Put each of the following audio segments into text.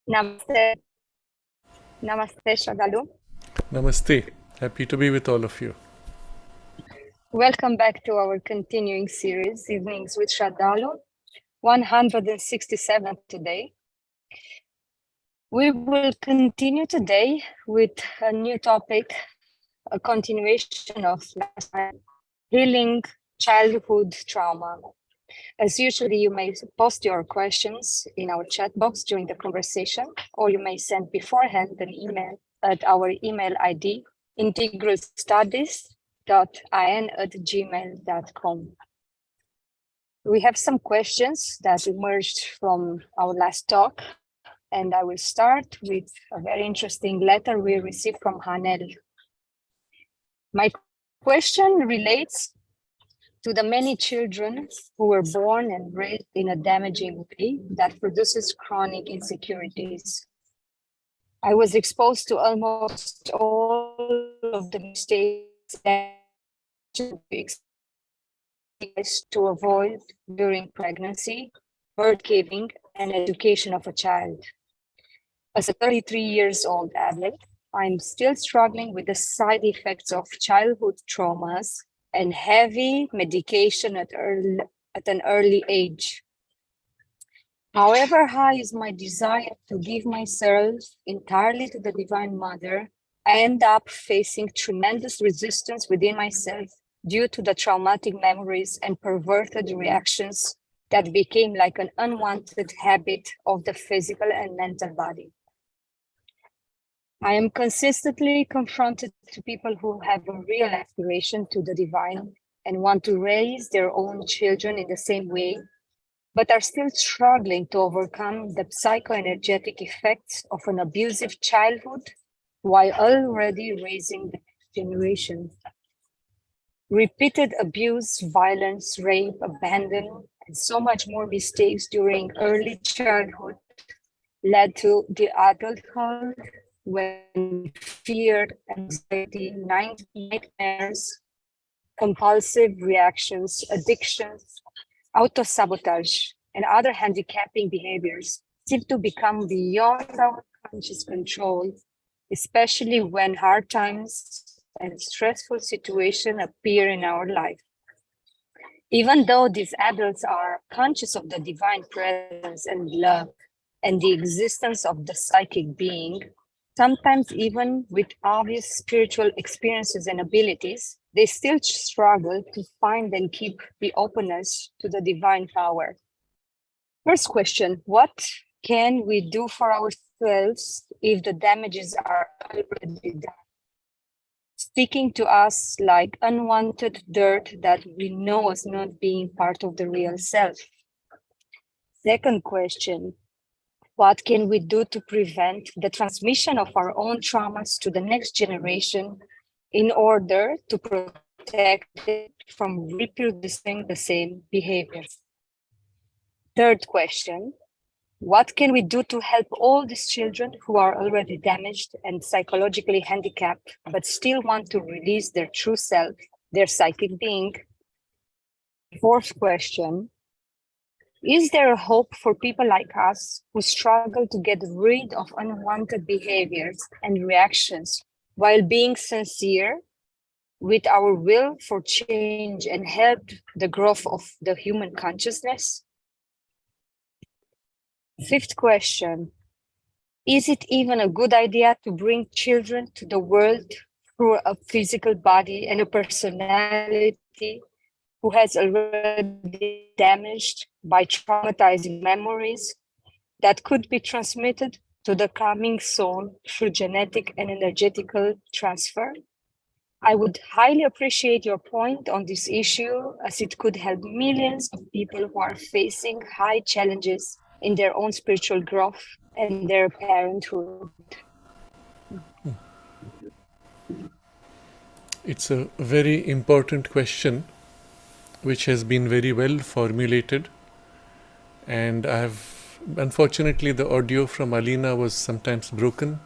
Namaste. Namaste, Sraddhalu. Namaste. Happy to be with all of you. Welcome back to our continuing series, Evenings with Sraddhalu, 167 today. We will continue today with a new topic, a continuation of last time, healing childhood trauma. As usually, you may post your questions in our chat box during the conversation, or you may send beforehand an email at our email ID, integralstudies.in@gmail.com. We have some questions that emerged from our last talk, and I will start with a very interesting letter we received from Hanel. My question relates to the many children who were born and raised in a damaging way that produces chronic insecurities. I was exposed to almost all of the mistakes to avoid during pregnancy, birth giving, and education of a child. As a 33 years old adult, I'm still struggling with the side effects of childhood traumas and heavy medication at an early age. However high is my desire to give myself entirely to the Divine Mother, I end up facing tremendous resistance within myself due to the traumatic memories and perverted reactions that became like an unwanted habit of the physical and mental body. I am consistently confronted to people who have a real aspiration to the divine and want to raise their own children in the same way, but are still struggling to overcome the psychoenergetic effects of an abusive childhood while already raising the next generation. Repeated abuse, violence, rape, abandon, and so much more mistakes during early childhood led to the adulthood when fear, anxiety, nightmares, compulsive reactions, addictions, auto-sabotage, and other handicapping behaviors seem to become beyond our conscious control, especially when hard times and stressful situations appear in our life. Even though these adults are conscious of the divine presence and love and the existence of the psychic being, sometimes even with obvious spiritual experiences and abilities, they still struggle to find and keep the openness to the divine power. First question, what can we do for ourselves if the damages are already done? Sticking to us like unwanted dirt that we know as not being part of the real self. Second question, what can we do to prevent the transmission of our own traumas to the next generation in order to protect it from reproducing the same behaviors? Third question, what can we do to help all these children who are already damaged and psychologically handicapped, but still want to release their true self, their psychic being? Fourth question, is there a hope for people like us who struggle to get rid of unwanted behaviors and reactions while being sincere with our will for change and help the growth of the human consciousness? Fifth question, is it even a good idea to bring children to the world through a physical body and a personality who has already damaged by traumatizing memories that could be transmitted to the coming soul through genetic and energetical transfer? I would highly appreciate your point on this issue, as it could help millions of people who are facing high challenges in their own spiritual growth and their parenthood. It's a very important question which has been very well formulated, and unfortunately the audio from Alina was sometimes broken,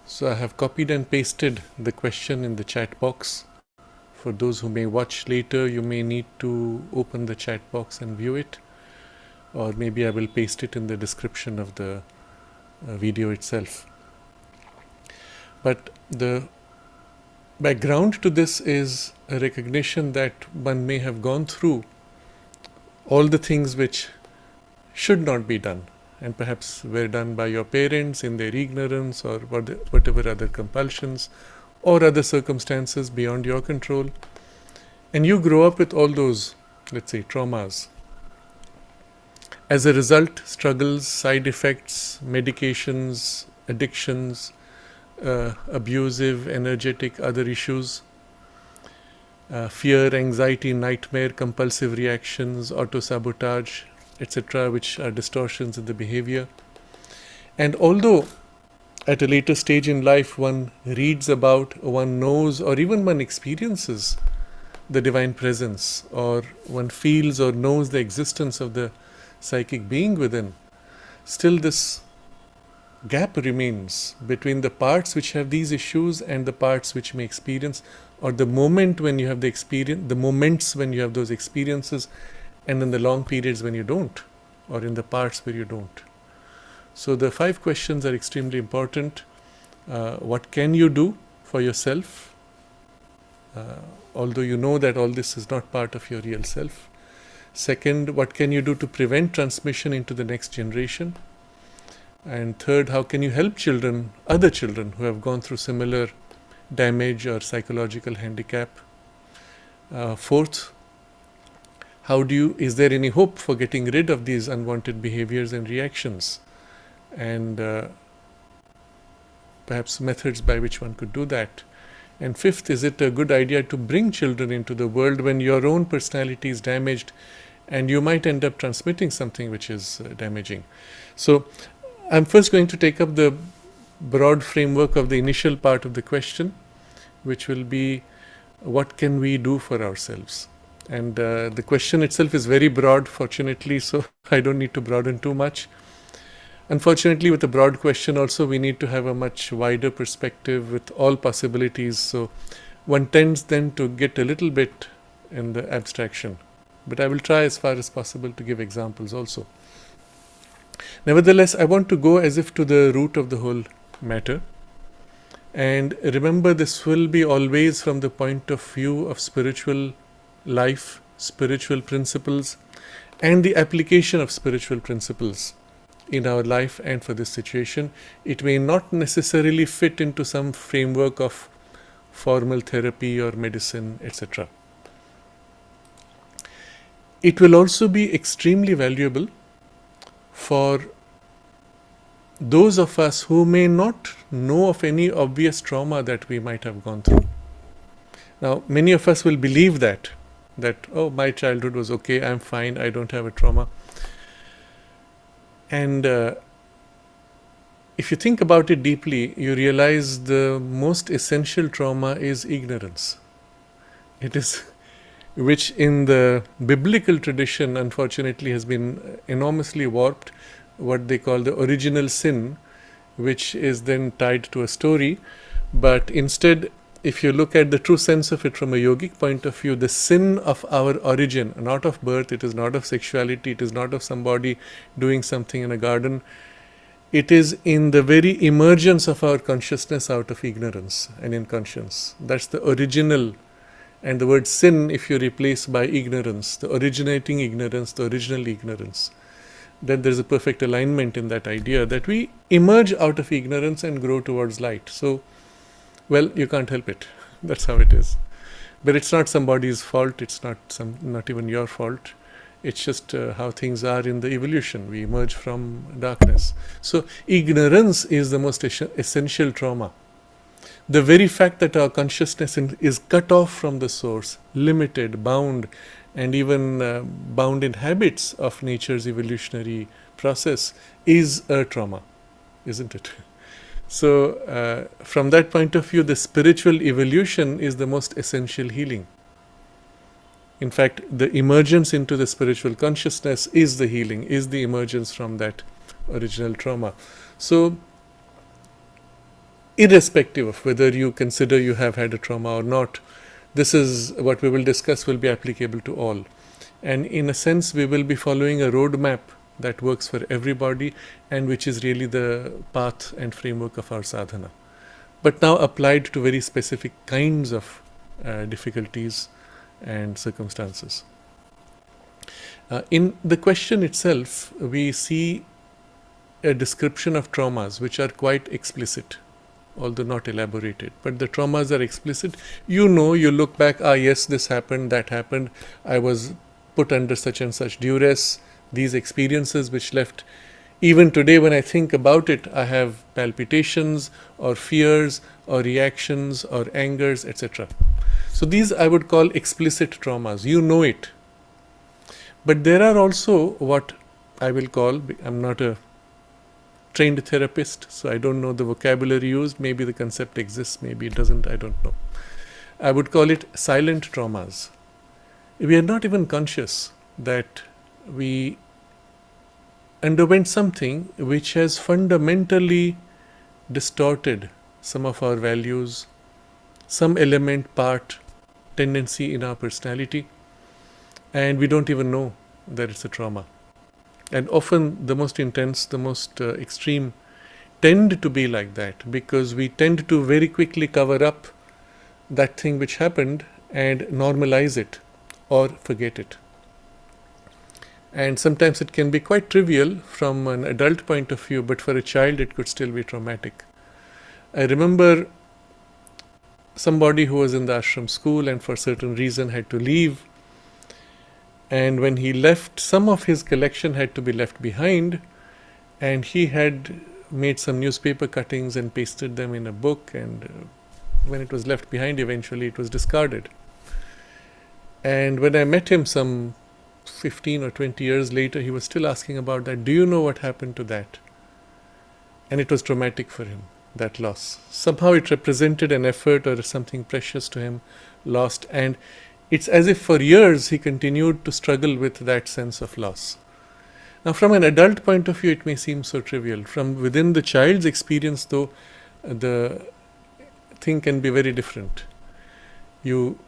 so I have copied and pasted the question in the chat box. For those who may watch later, you may need to open the chat box and view it, or maybe I will paste it in the description of the video itself. But the background to this is a recognition that one may have gone through all the things which should not be done, and perhaps were done by your parents in their ignorance or whatever other compulsions or other circumstances beyond your control. And you grow up with all those, let's say, traumas. As a result, struggles, side effects, medications, addictions, abusive, energetic, other issues, fear, anxiety, nightmare, compulsive reactions, auto-sabotage, etc., which are distortions in the behavior. And although at a later stage in life one reads about, one knows, or even one experiences the divine presence, or one feels or knows the existence of the psychic being within, still this gap remains between the parts which have these issues and the parts which may experience, or the moment when you have the experience, the moments when you have those experiences, and then the long periods when you don't, or in the parts where you don't. So the 5 questions are extremely important. What can you do for yourself? Although you know that all this is not part of your real self. Second, what can you do to prevent transmission into the next generation? And third, how can you help children, other children who have gone through similar damage or psychological handicap? Fourth, is there any hope for getting rid of these unwanted behaviors and reactions? And perhaps methods by which one could do that. And fifth, is it a good idea to bring children into the world when your own personality is damaged and you might end up transmitting something which is damaging? So I'm first going to take up the broad framework of the initial part of the question, which will be, what can we do for ourselves? And the question itself is very broad, fortunately, so I don't need to broaden too much. Unfortunately, with a broad question also, we need to have a much wider perspective with all possibilities. So one tends then to get a little bit in the abstraction. But I will try as far as possible to give examples also. Nevertheless, I want to go as if to the root of the whole matter. And remember, this will be always from the point of view of spiritual life, spiritual principles, and the application of spiritual principles in our life and for this situation. It may not necessarily fit into some framework of formal therapy or medicine, etc. It will also be extremely valuable for those of us who may not know of any obvious trauma that we might have gone through. Now, many of us will believe that, oh, my childhood was okay, I'm fine, I don't have a trauma. And if you think about it deeply, you realize the most essential trauma is ignorance. It is, which in the biblical tradition, unfortunately, has been enormously warped, what they call the original sin, which is then tied to a story. But instead, if you look at the true sense of it from a yogic point of view, the sin of our origin, not of birth, it is not of sexuality, it is not of somebody doing something in a garden, it is in the very emergence of our consciousness out of ignorance and inconscience. That's the original. And the word sin, if you replace by ignorance, the originating ignorance, the original ignorance, then there is a perfect alignment in that idea that we emerge out of ignorance and grow towards light. So, well, you can't help it. That's how it is. But it's not somebody's fault. It's not even your fault. It's just how things are in the evolution. We emerge from darkness. So ignorance is the most essential trauma. The very fact that our consciousness is cut off from the source, limited, bound, and even bound in habits of nature's evolutionary process is a trauma, isn't it? So from that point of view, the spiritual evolution is the most essential healing. In fact, the emergence into the spiritual consciousness is the healing, is the emergence from that original trauma. So, irrespective of whether you consider you have had a trauma or not, this is what we will discuss will be applicable to all. And in a sense, we will be following a roadmap that works for everybody and which is really the path and framework of our sadhana. But now applied to very specific kinds of difficulties and circumstances. In the question itself, we see a description of traumas which are quite explicit, although not elaborated. But the traumas are explicit. You know, you look back, yes, this happened, that happened, I was put under such and such duress, these experiences which left, even today when I think about it, I have palpitations or fears or reactions or angers, etc. So these I would call explicit traumas. You know it. But there are also what I will call, I'm not a trained therapist, so I don't know the vocabulary used. Maybe the concept exists, maybe it doesn't, I don't know. I would call it silent traumas. We are not even conscious that we underwent something which has fundamentally distorted some of our values, some element, part, tendency in our personality, and we don't even know that it's a trauma. And often the most intense, the most extreme tend to be like that, because we tend to very quickly cover up that thing which happened and normalize it or forget it. And sometimes it can be quite trivial from an adult point of view, but for a child it could still be traumatic. I remember somebody who was in the ashram school and for certain reason had to leave. And when he left, some of his collection had to be left behind, and he had made some newspaper cuttings and pasted them in a book, and when it was left behind, eventually it was discarded. And when I met him some 15 or 20 years later, he was still asking about that. Do you know what happened to that? And it was traumatic for him, that loss. Somehow it represented an effort or something precious to him lost, and it's as if for years he continued to struggle with that sense of loss. Now, from an adult point of view, it may seem so trivial. From within the child's experience, though, the thing can be very different. You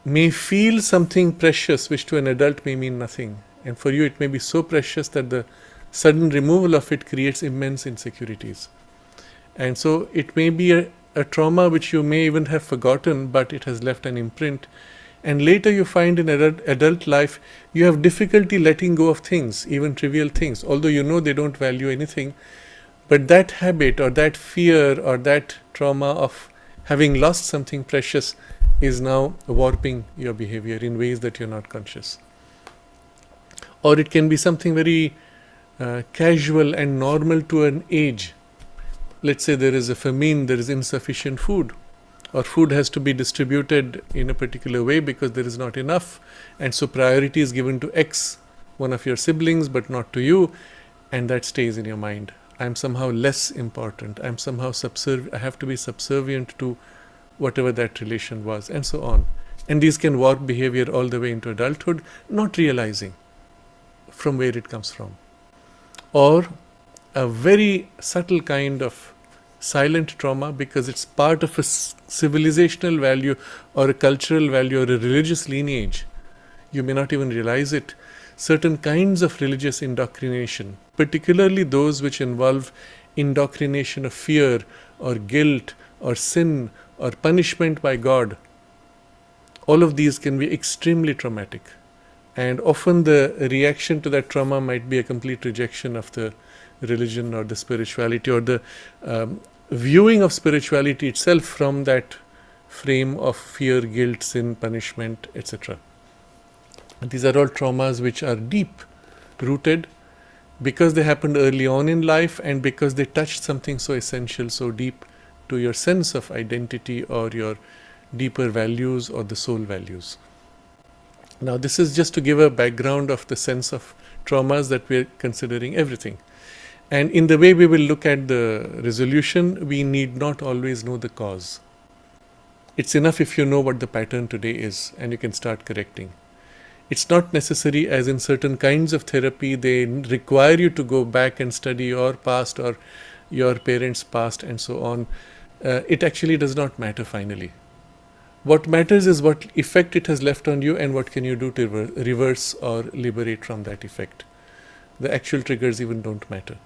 may feel something precious which to an adult may mean nothing, and for you it may be so precious that the sudden removal of it creates immense insecurities. And so it may be a trauma which you may even have forgotten, but it has left an imprint. And later you find in adult life, you have difficulty letting go of things, even trivial things, although you know they don't value anything. But that habit or that fear or that trauma of having lost something precious is now warping your behavior in ways that you're not conscious. Or it can be something very casual and normal to an age. Let's say there is a famine, there is insufficient food, or food has to be distributed in a particular way because there is not enough, and so priority is given to X, one of your siblings, but not to you, and that stays in your mind. I'm somehow less important, I'm somehow I have to be subservient to whatever that relation was, and so on. And these can warp behavior all the way into adulthood, not realizing from where it comes from. Or a very subtle kind of silent trauma because it's part of a civilizational value or a cultural value or a religious lineage. You may not even realize it. Certain kinds of religious indoctrination, particularly those which involve indoctrination of fear or guilt or sin or punishment by God, all of these can be extremely traumatic. And often the reaction to that trauma might be a complete rejection of the religion or the spirituality or the viewing of spirituality itself from that frame of fear, guilt, sin, punishment, etc. These are all traumas which are deep rooted because they happened early on in life and because they touched something so essential, so deep to your sense of identity or your deeper values or the soul values. Now, this is just to give a background of the sense of traumas that we are considering everything. And in the way we will look at the resolution, we need not always know the cause. It's enough if you know what the pattern today is and you can start correcting. It's not necessary, as in certain kinds of therapy, they require you to go back and study your past or your parents' past and so on. It actually does not matter finally. What matters is what effect it has left on you and what can you do to reverse or liberate from that effect. The actual triggers even don't matter.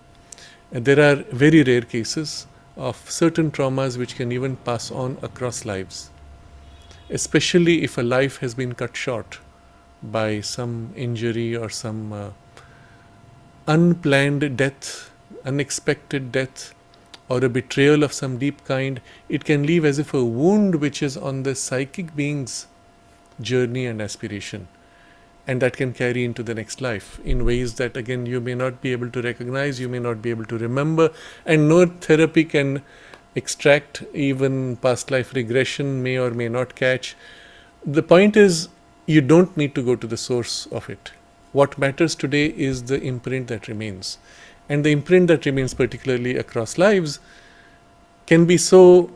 And there are very rare cases of certain traumas which can even pass on across lives, especially if a life has been cut short by some injury or some unplanned death, unexpected death, or a betrayal of some deep kind. It can leave as if a wound which is on the psychic being's journey and aspiration, and that can carry into the next life in ways that again you may not be able to recognize, you may not be able to remember, and no therapy can extract. Even past life regression may or may not catch. The point is, you don't need to go to the source of it. What matters today is the imprint that remains, and the imprint that remains, particularly across lives, can be so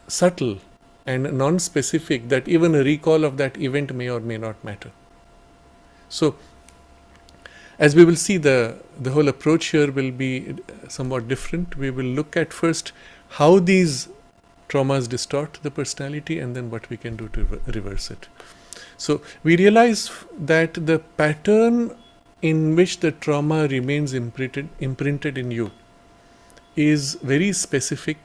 subtle and non-specific that even a recall of that event may or may not matter. So, as we will see, the whole approach here will be somewhat different. We will look at first how these traumas distort the personality, and then what we can do to reverse it. So, we realize that the pattern in which the trauma remains imprinted in you is very specific.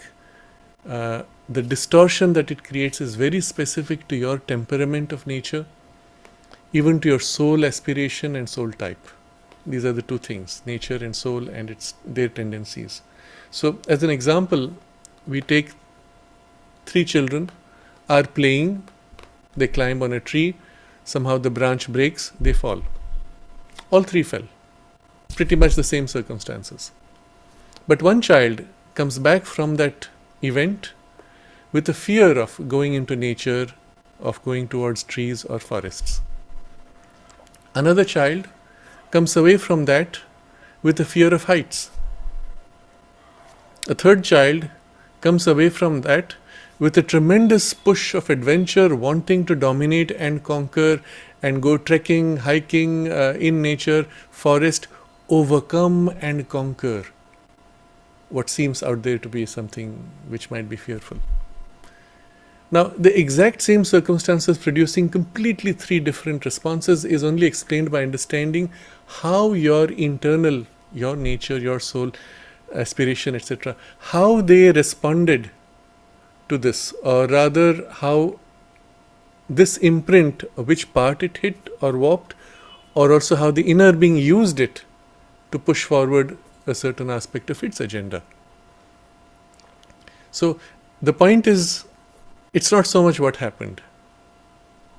The distortion that it creates is very specific to your temperament of nature, even to your soul aspiration and soul type. These are the two things, nature and soul, and their tendencies. So, as an example, we take 3 children are playing, they climb on a tree, somehow the branch breaks, they fall. All 3 fell. Pretty much the same circumstances. But one child comes back from that event with a fear of going into nature, of going towards trees or forests. Another child comes away from that with a fear of heights. A third child comes away from that with a tremendous push of adventure, wanting to dominate and conquer and go trekking, hiking in nature, forest, overcome and conquer what seems out there to be something which might be fearful. Now, the exact same circumstances producing completely 3 different responses is only explained by understanding how your internal, your nature, your soul, aspiration, etc., how they responded to this, or rather how this imprint, which part it hit or warped, or also how the inner being used it to push forward a certain aspect of its agenda. So, the point is, it's not so much what happened.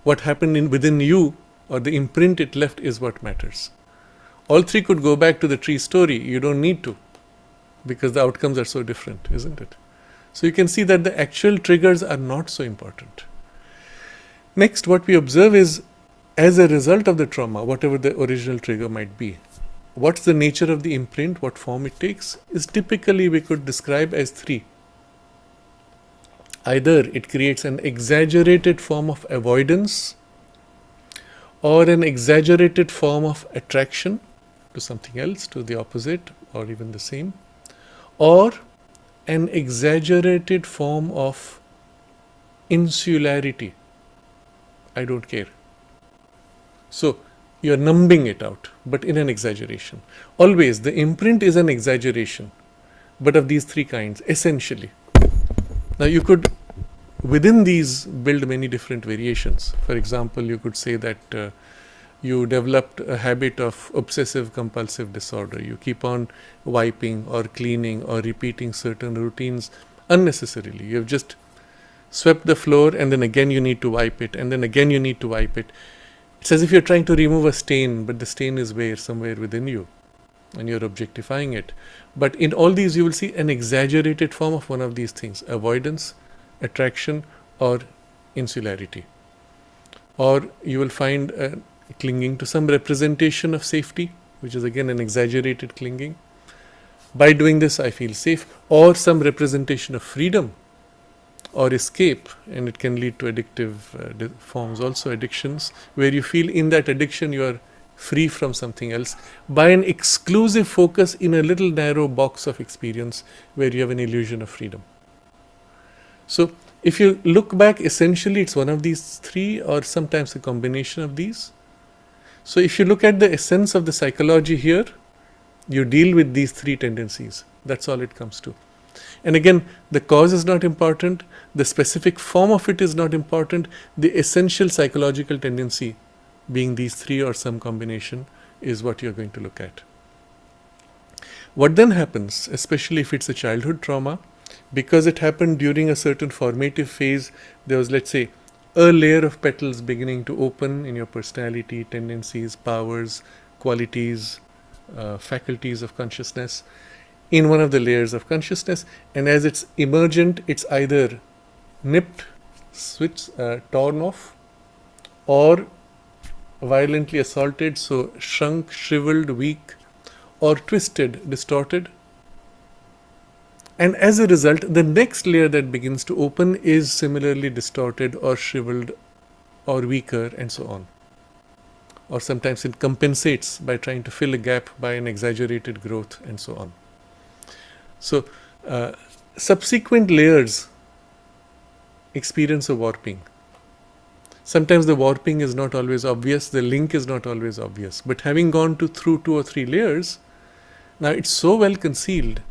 What happened within you, or the imprint it left, is what matters. All 3 could go back to the tree story. You don't need to, because the outcomes are so different, isn't it? So you can see that the actual triggers are not so important. Next, what we observe is, as a result of the trauma, whatever the original trigger might be, what's the nature of the imprint, what form it takes, is typically we could describe as 3. Either it creates an exaggerated form of avoidance, or an exaggerated form of attraction to something else, to the opposite or even the same, or an exaggerated form of insularity. I don't care. So, you're numbing it out, but in an exaggeration. Always, the imprint is an exaggeration, but of these 3 kinds, essentially. Now, you could, within these, build many different variations. For example, you could say that you developed a habit of obsessive compulsive disorder. You keep on wiping or cleaning or repeating certain routines unnecessarily. You have just swept the floor, and then again you need to wipe it, and then again you need to wipe it. It's as if you're trying to remove a stain, but the stain is somewhere within you, and you're objectifying it. But in all these, you will see an exaggerated form of one of these things: avoidance, attraction, or insularity. Or you will find clinging to some representation of safety, which is again an exaggerated clinging. By doing this, I feel safe. Or some representation of freedom or escape, and it can lead to addictive forms, also addictions, where you feel in that addiction you are free from something else by an exclusive focus in a little narrow box of experience where you have an illusion of freedom. So, if you look back, essentially it's one of these 3, or sometimes a combination of these. So if you look at the essence of the psychology here, you deal with these three tendencies. That's all it comes to. And again, the cause is not important, the specific form of it is not important, the essential psychological tendency, being these three or some combination, is what you're going to look at. What then happens, especially if it's a childhood trauma, because it happened during a certain formative phase, there was, let's say, a layer of petals beginning to open in your personality, tendencies, powers, qualities, faculties of consciousness, in one of the layers of consciousness, and as it's emergent, it's either nipped, switched, torn off, or violently assaulted, so shrunk, shriveled, weak, or twisted, distorted. And as a result, the next layer that begins to open is similarly distorted or shriveled or weaker, and so on. Or sometimes it compensates by trying to fill a gap by an exaggerated growth, and so on. So, subsequent layers experience a warping. Sometimes the warping is not always obvious, the link is not always obvious. But having gone through 2 or 3 layers, now it's so well concealed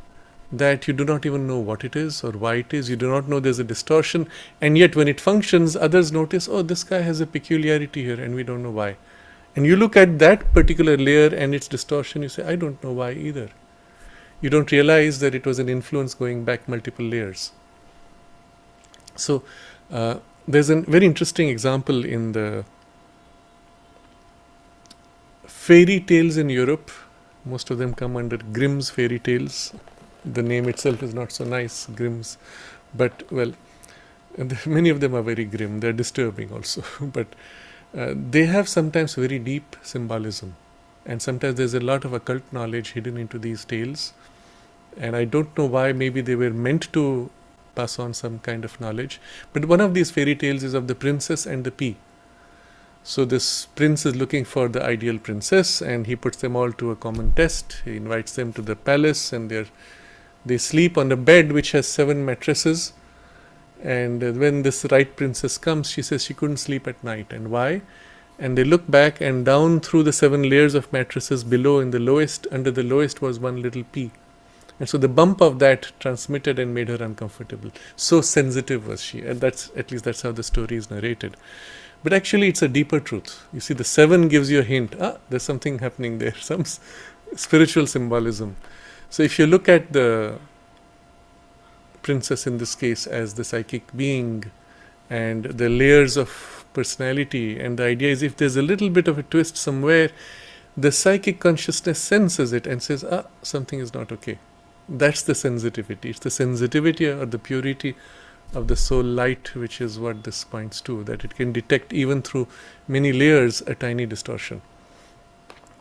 that you do not even know what it is or why it is. You do not know there's a distortion, and yet when it functions, others notice, oh, this guy has a peculiarity here and we don't know why. And you look at that particular layer and its distortion, you say, I don't know why either. You don't realize that it was an influence going back multiple layers. So, there's a very interesting example in the fairy tales in Europe. Most of them come under Grimm's fairy tales. The name itself is not so nice, Grimm's, but well, many of them are very grim. They're disturbing also, but they have sometimes very deep symbolism, and sometimes there's a lot of occult knowledge hidden into these tales. And I don't know why. Maybe they were meant to pass on some kind of knowledge. But one of these fairy tales is of the princess and the pea. So this prince is looking for the ideal princess, and he puts them all to a common test. He invites them to the palace, and they sleep on a bed which has 7 mattresses. And when this right princess comes, she says she couldn't sleep at night. And why? And they look back, and down through the 7 layers of mattresses below, in the lowest, under the lowest was one little pea. And so the bump of that transmitted and made her uncomfortable. So sensitive was she. And at least that's how the story is narrated. But actually it's a deeper truth. You see, the 7 gives you a hint. There's something happening there. Some spiritual symbolism. So if you look at the princess in this case as the psychic being and the layers of personality, and the idea is if there's a little bit of a twist somewhere, the psychic consciousness senses it and says, something is not okay. That's the sensitivity. It's the sensitivity or the purity of the soul light, which is what this points to, that it can detect even through many layers a tiny distortion.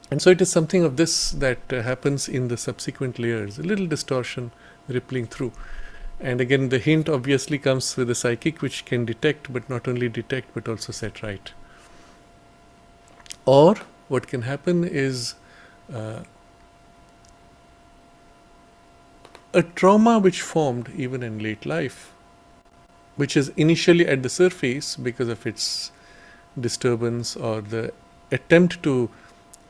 And so it is something of this that happens in the subsequent layers, a little distortion rippling through. And again, the hint obviously comes with the psychic, which can detect, but not only detect, but also set right. Or what can happen is a trauma which formed even in late life, which is initially at the surface because of its disturbance or the attempt to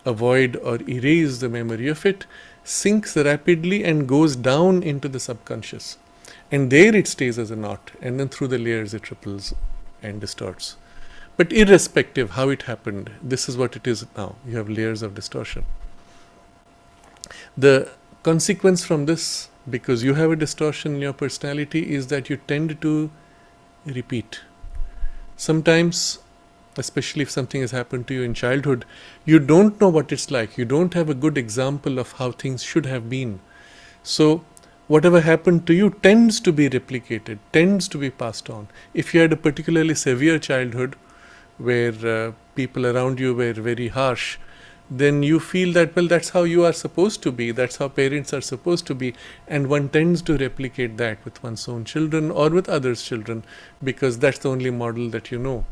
avoid or erase the memory of it, sinks rapidly and goes down into the subconscious. And there it stays as a knot, and then through the layers it ripples and distorts. But irrespective how it happened, this is what it is now. You have layers of distortion. The consequence from this, because you have a distortion in your personality, is that you tend to repeat. Sometimes, especially if something has happened to you in childhood, you don't know what it's like. You don't have a good example of how things should have been. So whatever happened to you tends to be replicated, tends to be passed on. If you had a particularly severe childhood where people around you were very harsh, then you feel that, well, that's how you are supposed to be, that's how parents are supposed to be, and one tends to replicate that with one's own children or with others' children, because that's the only model that you know.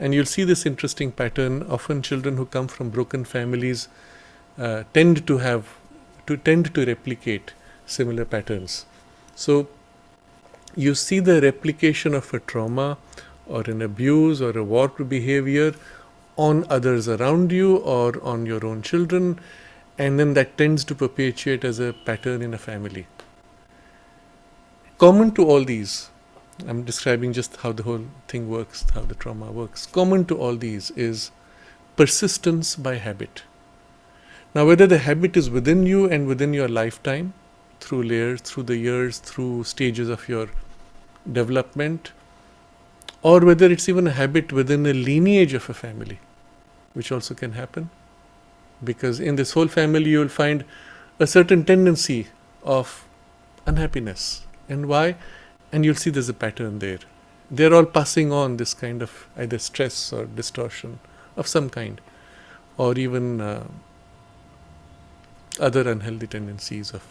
And you'll see this interesting pattern. Often children who come from broken families tend to replicate similar patterns. So you see the replication of a trauma or an abuse or a warped behavior on others around you or on your own children, and then that tends to perpetuate as a pattern in a family. Common to all these, I'm describing just how the whole thing works, how the trauma works. Common to all these is persistence by habit. Now, whether the habit is within you and within your lifetime, through layers, through the years, through stages of your development, or whether it's even a habit within a lineage of a family, which also can happen. Because in this whole family, you will find a certain tendency of unhappiness. And why? And you'll see there's a pattern there. They're all passing on this kind of either stress or distortion of some kind, or even other unhealthy tendencies of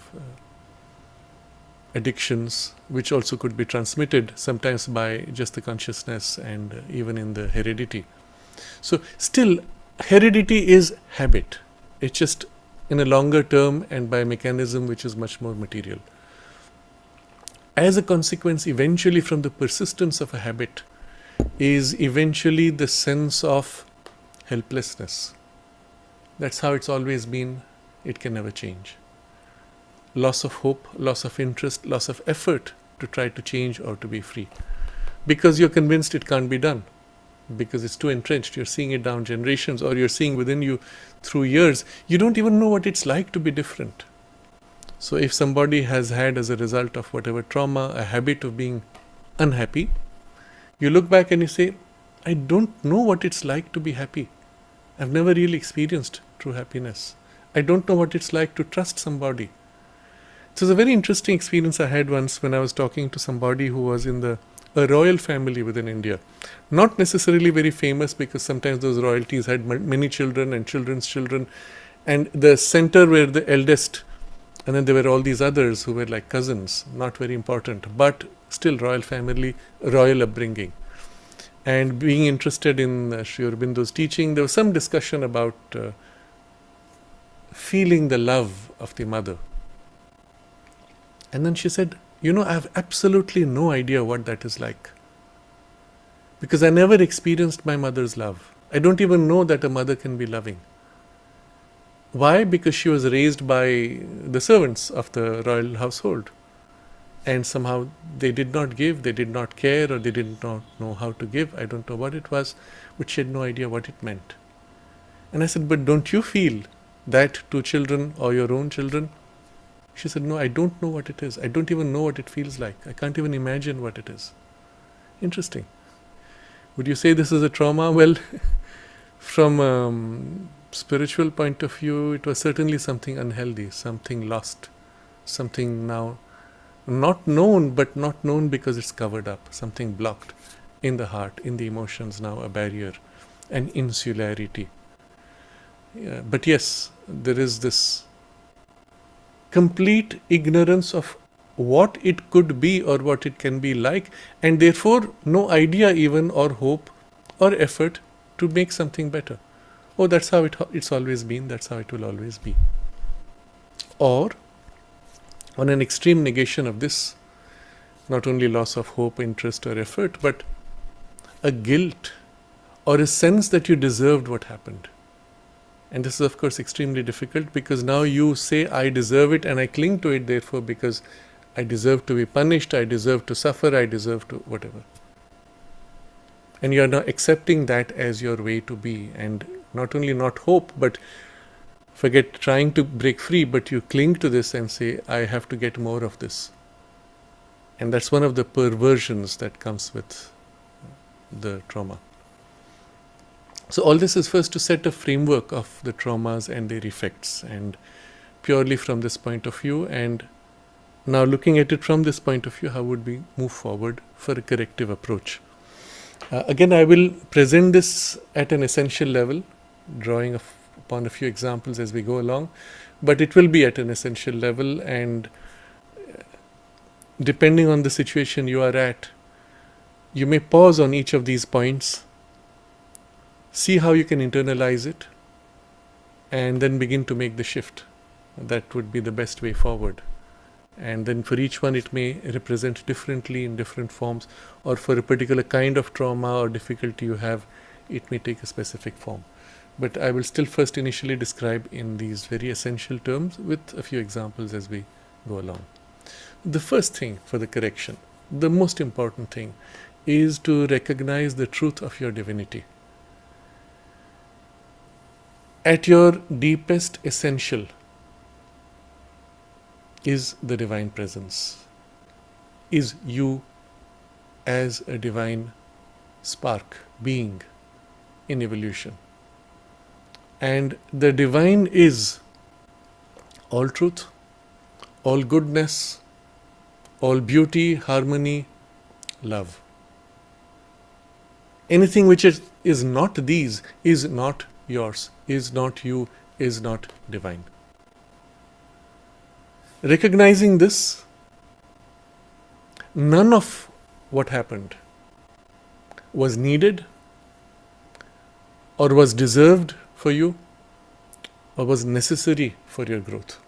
addictions, which also could be transmitted sometimes by just the consciousness and even in the heredity. So still, heredity is habit. It's just in a longer term and by a mechanism which is much more material. As a consequence, eventually from the persistence of a habit is eventually the sense of helplessness. That's how it's always been. It can never change. Loss of hope, loss of interest, loss of effort to try to change or to be free. Because you're convinced it can't be done. Because it's too entrenched. You're seeing it down generations, or you're seeing within you through years. You don't even know what it's like to be different. So if somebody has had, as a result of whatever trauma, a habit of being unhappy, you look back and you say, I don't know what it's like to be happy. I've never really experienced true happiness. I don't know what it's like to trust somebody. It was a very interesting experience I had once when I was talking to somebody who was in a royal family within India. Not necessarily very famous, because sometimes those royalties had many children and children's children. And the center were the eldest. And then there were all these others who were like cousins, not very important, but still royal family, royal upbringing. And being interested in Sri Aurobindo's teaching, there was some discussion about feeling the love of the mother. And then she said, I have absolutely no idea what that is like. Because I never experienced my mother's love. I don't even know that a mother can be loving. Why? Because she was raised by the servants of the royal household. And somehow they did not give, they did not care, or they did not know how to give. I don't know what it was, but she had no idea what it meant. And I said, but don't you feel that to children or your own children? She said, no, I don't know what it is. I don't even know what it feels like. I can't even imagine what it is. Interesting. Would you say this is a trauma? Well, from spiritual point of view, it was certainly something unhealthy, something lost, something now not known, but not known because it's covered up, something blocked in the heart, in the emotions, now a barrier, an insularity. Yeah, but yes, there is this complete ignorance of what it could be or what it can be like, and therefore no idea even or hope or effort to make something better. Oh, that's how it's always been, that's how it will always be. Or, on an extreme negation of this, not only loss of hope, interest or effort, but a guilt or a sense that you deserved what happened. And this is of course extremely difficult, because now you say, I deserve it, and I cling to it therefore because I deserve to be punished, I deserve to suffer, I deserve to whatever. And you are now accepting that as your way to be, and not only not hope, but forget trying to break free, but you cling to this and say, I have to get more of this. And that's one of the perversions that comes with the trauma. So all this is first to set a framework of the traumas and their effects, and purely from this point of view. And now looking at it from this point of view, how would we move forward for a corrective approach? Again, I will present this at an essential level, drawing upon a few examples as we go along, but it will be at an essential level, and depending on the situation you are at, you may pause on each of these points, see how you can internalize it, and then begin to make the shift. That would be the best way forward. And then for each one it may represent differently in different forms, or for a particular kind of trauma or difficulty you have, it may take a specific form. But I will still first initially describe in these very essential terms with a few examples as we go along. The first thing for the correction, the most important thing, is to recognize the truth of your divinity. At your deepest essential is the divine presence, is you as a divine spark, being in evolution. And the divine is all truth, all goodness, all beauty, harmony, love. Anything which is not these is not yours, is not you, is not divine. Recognizing this, none of what happened was needed or was deserved for you or was necessary for your growth.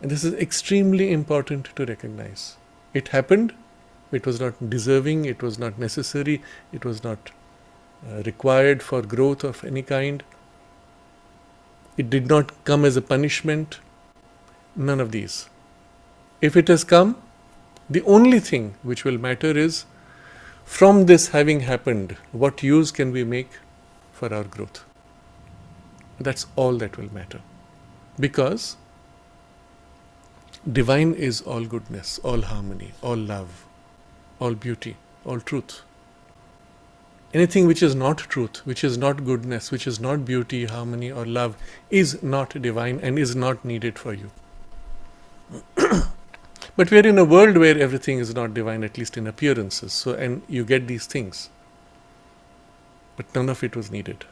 And this is extremely important to recognize. It happened, it was not deserving, it was not necessary, it was not required for growth of any kind. It did not come as a punishment. None of these. If it has come, the only thing which will matter is, from this having happened, what use can we make for our growth? That's all that will matter. Because divine is all goodness, all harmony, all love, all beauty, all truth. Anything which is not truth, which is not goodness, which is not beauty, harmony, or love, is not divine and is not needed for you. But we are in a world where everything is not divine, at least in appearances. So, and you get these things. But none of it was needed.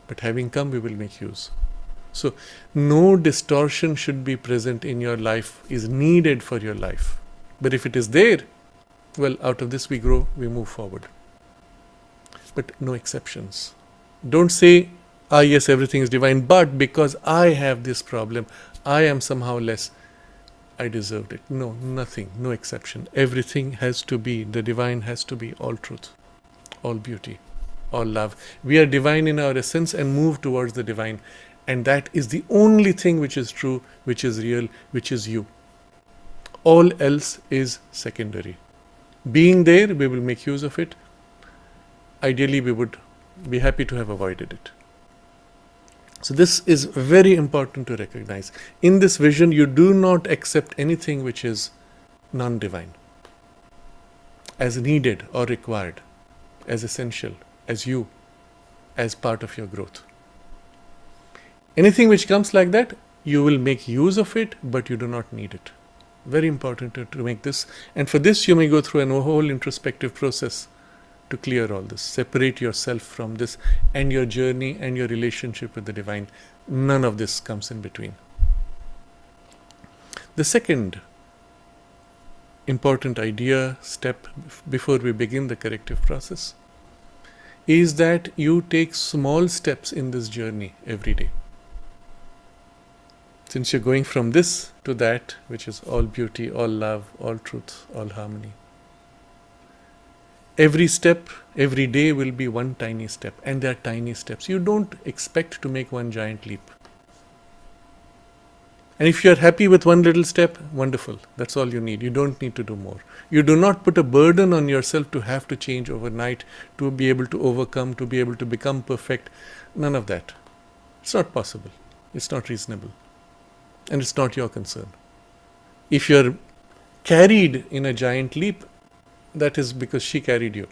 But having come, we will make use. So, no distortion should be present in your life, is needed for your life. But if it is there, well, out of this we grow, we move forward. But no exceptions. Don't say, yes, everything is divine, but because I have this problem, I am somehow less, I deserved it. No, nothing, no exception. Everything has to be, the divine has to be all truth, all beauty, all love. We are divine in our essence and move towards the divine. And that is the only thing which is true, which is real, which is you. All else is secondary. Being there, we will make use of it. Ideally, we would be happy to have avoided it. So this is very important to recognize. In this vision, you do not accept anything which is non-divine as needed or required, as essential, as you, as part of your growth. Anything which comes like that, you will make use of it, but you do not need it. Very important to make this. And for this, you may go through a whole introspective process to clear all this. Separate yourself from this and your journey and your relationship with the divine. None of this comes in between. The second important idea, step before we begin the corrective process, is that you take small steps in this journey every day. Since you're going from this to that, which is all beauty, all love, all truth, all harmony, every step, every day will be one tiny step, and they are tiny steps. You don't expect to make one giant leap. And if you are happy with one little step, wonderful. That's all you need. You don't need to do more. You do not put a burden on yourself to have to change overnight, to be able to overcome, to be able to become perfect. None of that. It's not possible. It's not reasonable. And it's not your concern. If you're carried in a giant leap, that is because she carried you.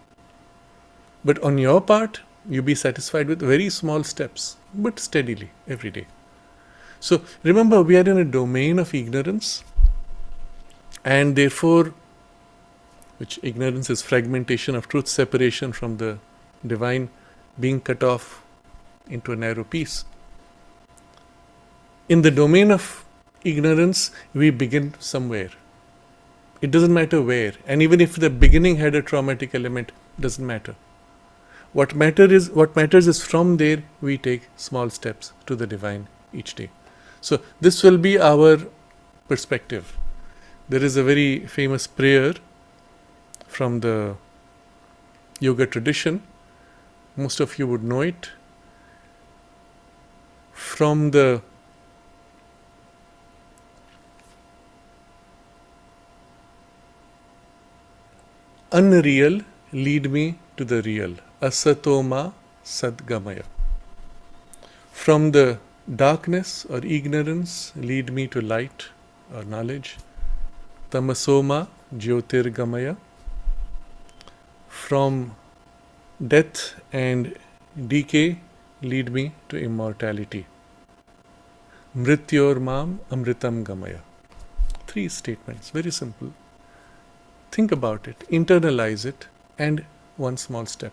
But on your part, you be satisfied with very small steps, but steadily, every day. So remember, we are in a domain of ignorance, and therefore, which ignorance is fragmentation of truth, separation from the divine, being cut off into a narrow piece. In the domain of ignorance, we begin somewhere. It doesn't matter where. And even if the beginning had a traumatic element, doesn't matter. What matters is from there we take small steps to the divine each day. So this will be our perspective. There is a very famous prayer from the yoga tradition most of you would know it, from the unreal lead me to the real. Asatoma sadgamaya. From the darkness or ignorance lead me to light or knowledge. Tamasoma jyotirgamaya. From death and decay lead me to immortality. Mrityor mam amritam gamaya. 3 statements, very simple. Think about it, internalize it, and one small step.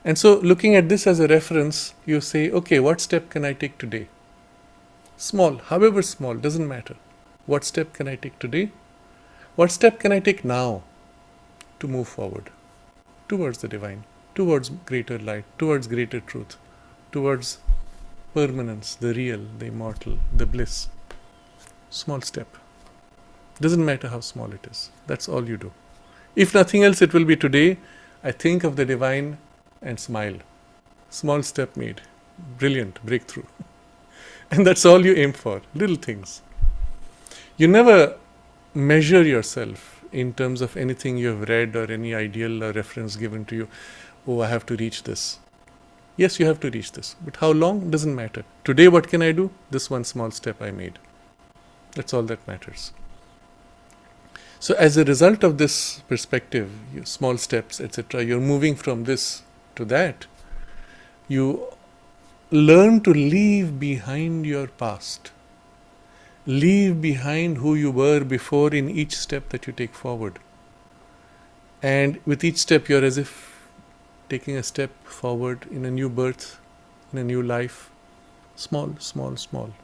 And so, looking at this as a reference, you say, okay, what step can I take today? Small, however small, doesn't matter. What step can I take today? What step can I take now to move forward towards the divine, towards greater light, towards greater truth, towards permanence, the real, the immortal, the bliss? Small step. Doesn't matter how small it is. That's all you do. If nothing else, it will be today, I think of the divine and smile. Small step made. Brilliant breakthrough. And that's all you aim for. Little things. You never measure yourself in terms of anything you have read or any ideal or reference given to you. Oh, I have to reach this. Yes, you have to reach this. But how long? Doesn't matter. Today, what can I do? This one small step I made. That's all that matters. So as a result of this perspective, small steps, etc., you're moving from this to that. You learn to leave behind your past. Leave behind who you were before in each step that you take forward. And with each step, you're as if taking a step forward in a new birth, in a new life. Small, small, small.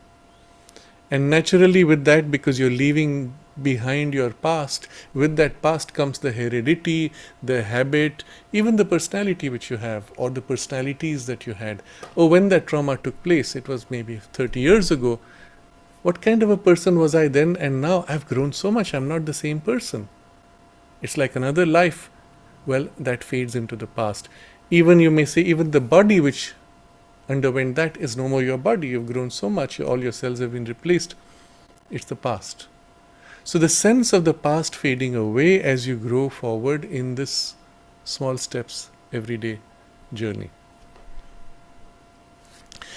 And naturally with that, because you're leaving behind your past, with that past comes the heredity, the habit, even the personality which you have, or the personalities that you had. Oh, when that trauma took place, it was maybe 30 years ago. What kind of a person was I then and now? I've grown so much, I'm not the same person. It's like another life. Well, that fades into the past. Even you may say, even the body which underwent that is no more your body. You've grown so much, all your cells have been replaced. It's the past. So the sense of the past fading away as you grow forward in this small steps everyday journey.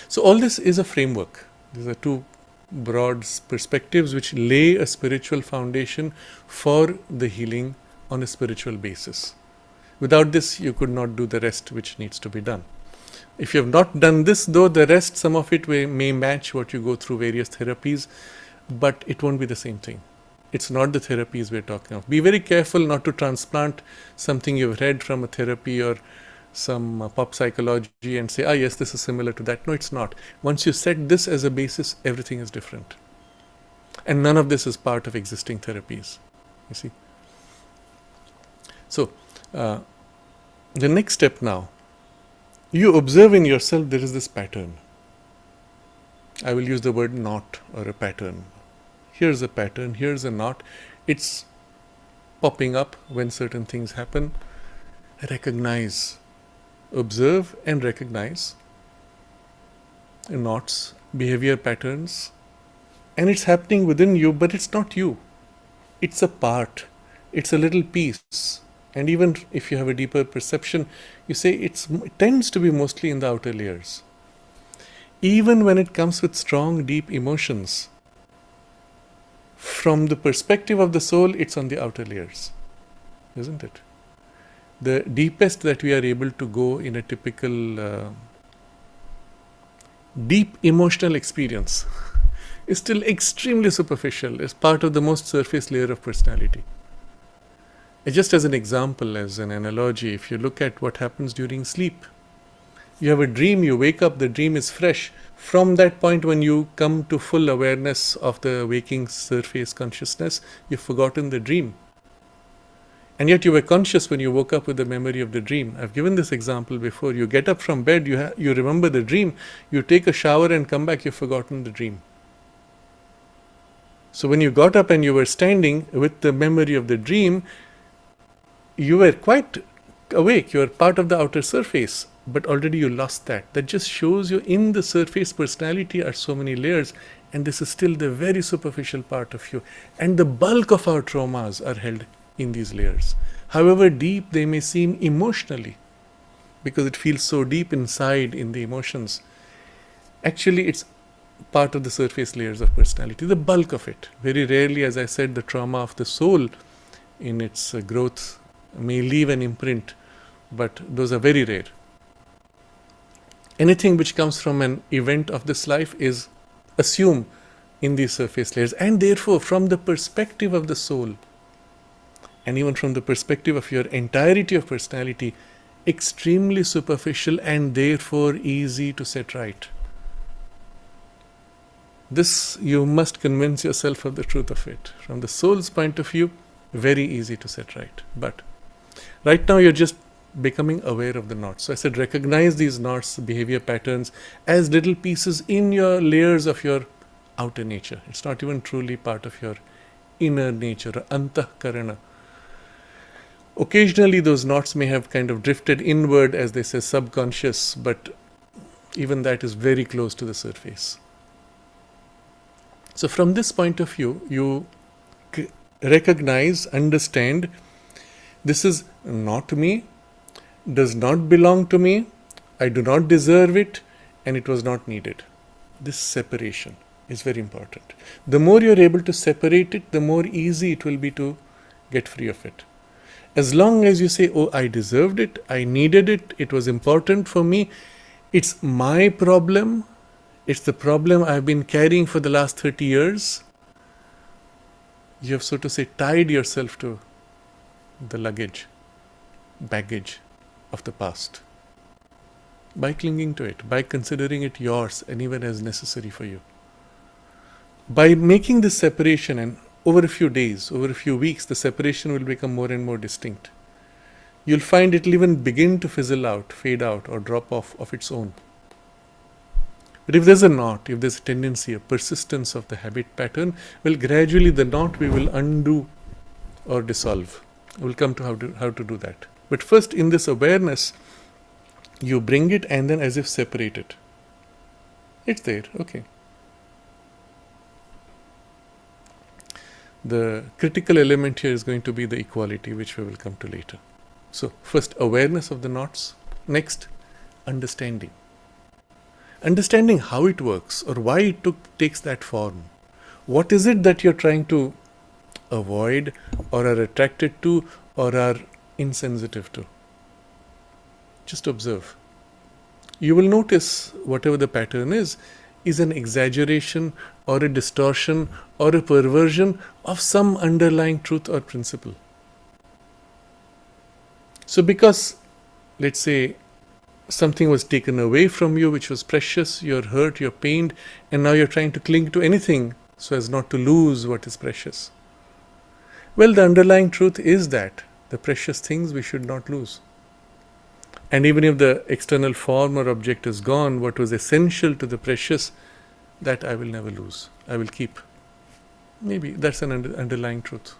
So all this is a framework. These are 2 broad perspectives which lay a spiritual foundation for the healing on a spiritual basis. Without this, you could not do the rest which needs to be done. If you have not done this, though, the rest, some of it may match what you go through various therapies, but it won't be the same thing. It's not the therapies we're talking of. Be very careful not to transplant something you've read from a therapy or some pop psychology and say, yes, this is similar to that. No, it's not. Once you set this as a basis, everything is different. And none of this is part of existing therapies. You see? So, the next step now, you observe in yourself there is this pattern. I will use the word knot or a pattern. Here's a pattern, here's a knot. It's popping up when certain things happen. Recognize, observe and recognize knots, behavior patterns. And it's happening within you, but it's not you. It's a part. It's a little piece. And even if you have a deeper perception, you say it tends to be mostly in the outer layers. Even when it comes with strong, deep emotions, from the perspective of the soul, it's on the outer layers, isn't it? The deepest that we are able to go in a typical deep emotional experience is still extremely superficial, is part of the most surface layer of personality. Just as an example, as an analogy, if you look at what happens during sleep, you have a dream, you wake up, the dream is fresh. From that point when you come to full awareness of the waking surface consciousness, you've forgotten the dream. And yet you were conscious when you woke up with the memory of the dream. I've given this example before. You get up from bed, you remember the dream, you take a shower and come back, you've forgotten the dream. So when you got up and you were standing with the memory of the dream, you were quite awake, you were part of the outer surface. but already you lost that. That just shows you in the surface personality are so many layers, and this is still the very superficial part of you. And the bulk of our traumas are held in these layers. However deep they may seem emotionally, because it feels so deep inside in the emotions, actually it's part of the surface layers of personality, the bulk of it. Very rarely, as I said, the trauma of the soul in its growth may leave an imprint, but those are very rare. Anything which comes from an event of this life is assumed in these surface layers, and therefore from the perspective of the soul, and even from the perspective of your entirety of personality, extremely superficial and therefore easy to set right. This you must convince yourself of the truth of it. From the soul's point of view, very easy to set right. But right now you're just becoming aware of the knots. So I said recognize these knots, behavior patterns, as little pieces in your layers of your outer nature. It's not even truly part of your inner nature, antahkarana. Occasionally those knots may have kind of drifted inward, as they say, subconscious, but even that is very close to the surface. So from this point of view, you recognize, understand, this is not me, does not belong to me, I do not deserve it, and it was not needed. This separation is very important. The more you're able to separate it, the more easy it will be to get free of it. As long as you say, oh, I deserved it, I needed it, it was important for me, it's my problem, it's the problem I've been carrying for the last 30 years, you have, so to say, tied yourself to the baggage of the past. By clinging to it, by considering it yours and even as necessary for you. By making this separation, and over a few days, over a few weeks, the separation will become more and more distinct. You'll find it will even begin to fizzle out, fade out, or drop off of its own. But if there's a knot, if there's a tendency, a persistence of the habit pattern, well, gradually the knot we will undo or dissolve. We'll come to how to do that. But first, in this awareness, you bring it and then as if separate it. It's there, okay. The critical element here is going to be the equality, which we will come to later. So, first awareness of the knots, next understanding. Understanding how it works or why it takes that form. What is it that you're trying to avoid or are attracted to or are insensitive to? Just observe. You will notice whatever the pattern is an exaggeration or a distortion or a perversion of some underlying truth or principle. So because, let's say, something was taken away from you which was precious, you're hurt, you're pained, and now you're trying to cling to anything so as not to lose what is precious. Well, the underlying truth is that the precious things we should not lose. And even if the external form or object is gone, what was essential to the precious, that I will never lose. I will keep. Maybe that's an underlying truth.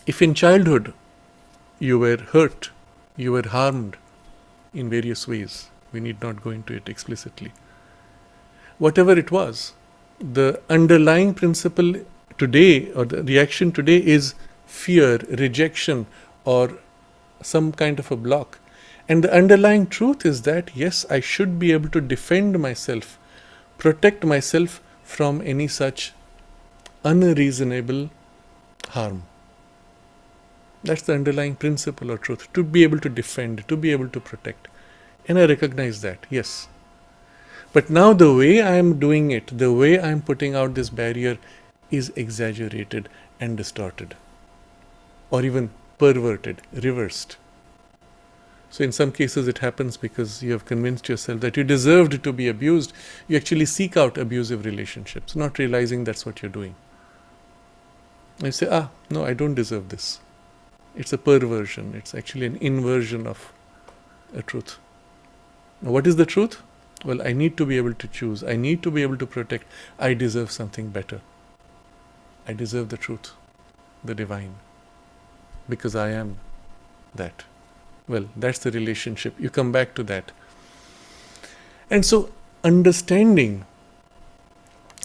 If in childhood you were hurt, you were harmed in various ways, we need not go into it explicitly. Whatever it was, the underlying principle today or the reaction today is fear, rejection, or some kind of a block. And the underlying truth is that, yes, I should be able to defend myself, protect myself from any such unreasonable harm. That's the underlying principle or truth, to be able to defend, to be able to protect. And I recognize that, yes. But now the way I am doing it, the way I am putting out this barrier is exaggerated and distorted. Or even perverted, reversed. So in some cases it happens because you have convinced yourself that you deserved to be abused. You actually seek out abusive relationships, not realizing that's what you're doing. And you say, no, I don't deserve this. It's a perversion. It's actually an inversion of a truth. Now, what is the truth? Well, I need to be able to choose. I need to be able to protect. I deserve something better. I deserve the truth, the divine, because I am that. Well, that's the relationship. You come back to that. And so, understanding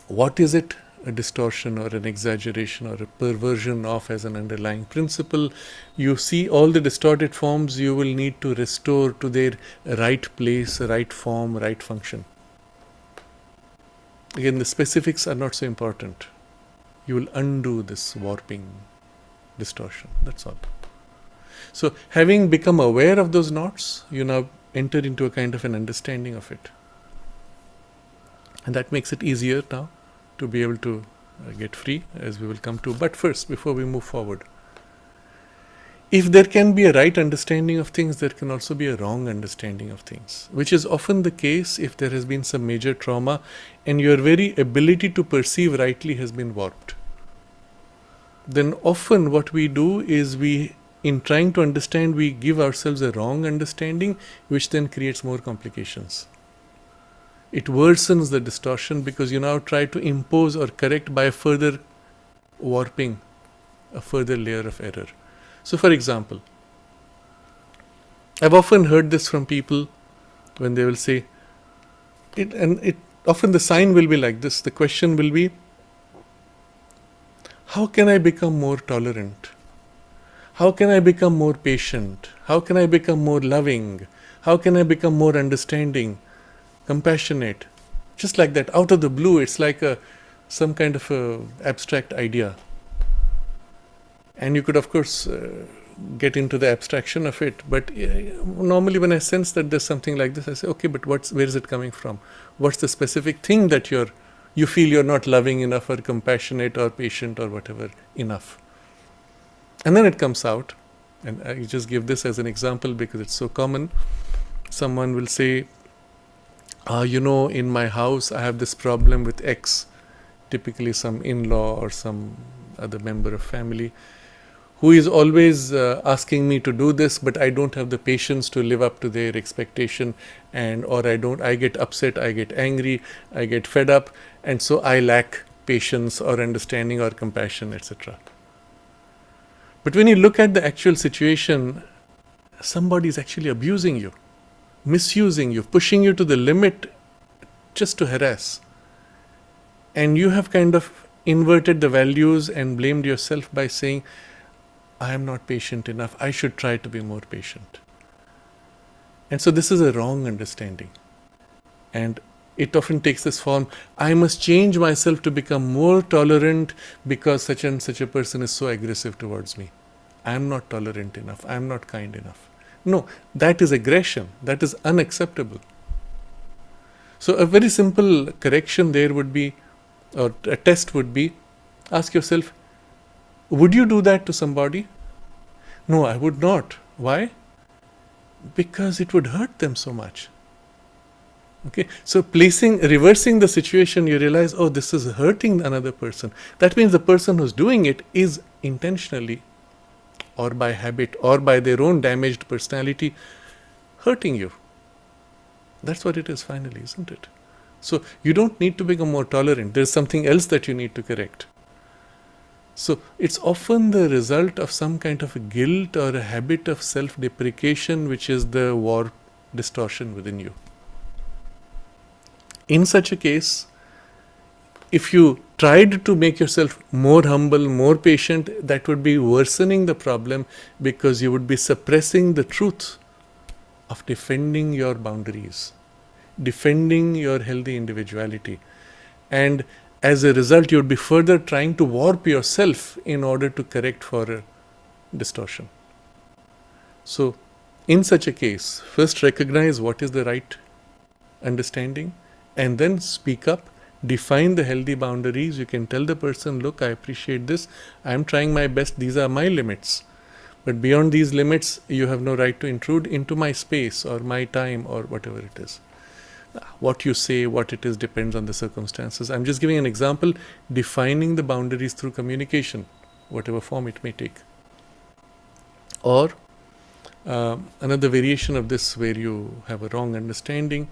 what is it a distortion or an exaggeration or a perversion of as an underlying principle, you see all the distorted forms you will need to restore to their right place, right form, right function. Again, the specifics are not so important. You will undo this warping, distortion. That's all. So, having become aware of those knots, you now enter into a kind of an understanding of it. And that makes it easier now to be able to get free, as we will come to. But first, before we move forward, if there can be a right understanding of things, there can also be a wrong understanding of things, which is often the case if there has been some major trauma and your very ability to perceive rightly has been warped. Then often what we do is in trying to understand, we give ourselves a wrong understanding, which then creates more complications. It worsens the distortion because you now try to impose or correct by a further warping, a further layer of error. So, for example, I've often heard this from people when they will say, often the sign will be like this. The question will be, how can I become more tolerant? How can I become more patient? How can I become more loving? How can I become more understanding, compassionate? Just like that, out of the blue, it's like some kind of a abstract idea. And you could, of course, get into the abstraction of it. But normally when I sense that there's something like this, I say, okay, but where is it coming from? What's the specific thing that you feel you're not loving enough or compassionate or patient or whatever enough? And then it comes out. And I just give this as an example because it's so common. Someone will say, in my house I have this problem with X, typically some in-law or some other member of family, who is always asking me to do this, but I don't have the patience to live up to their expectation, I get upset, I get angry, I get fed up, and so I lack patience or understanding or compassion, etc. But when you look at the actual situation, somebody is actually abusing you, misusing you, pushing you to the limit just to harass. And you have kind of inverted the values and blamed yourself by saying, I am not patient enough, I should try to be more patient. And so this is a wrong understanding. And it often takes this form, I must change myself to become more tolerant because such and such a person is so aggressive towards me. I am not tolerant enough, I am not kind enough. No, that is aggression, that is unacceptable. So a very simple correction there would be, or a test would be, ask yourself, would you do that to somebody? No, I would not. Why? Because it would hurt them so much. Okay, so reversing the situation, you realize, oh, this is hurting another person. That means the person who's doing it is intentionally, or by habit, or by their own damaged personality, hurting you. That's what it is finally, isn't it? So you don't need to become more tolerant. There's something else that you need to correct. So it's often the result of some kind of a guilt or a habit of self-deprecation, which is the warp distortion within you. In such a case, if you tried to make yourself more humble, more patient, that would be worsening the problem because you would be suppressing the truth of defending your boundaries, defending your healthy individuality. And as a result, you would be further trying to warp yourself in order to correct for a distortion. So, in such a case, first recognize what is the right understanding and then speak up, define the healthy boundaries. You can tell the person, look, I appreciate this, I am trying my best, these are my limits. But beyond these limits, you have no right to intrude into my space or my time or whatever it is. What you say, what it is, depends on the circumstances. I'm just giving an example, defining the boundaries through communication, whatever form it may take. Or another variation of this where you have a wrong understanding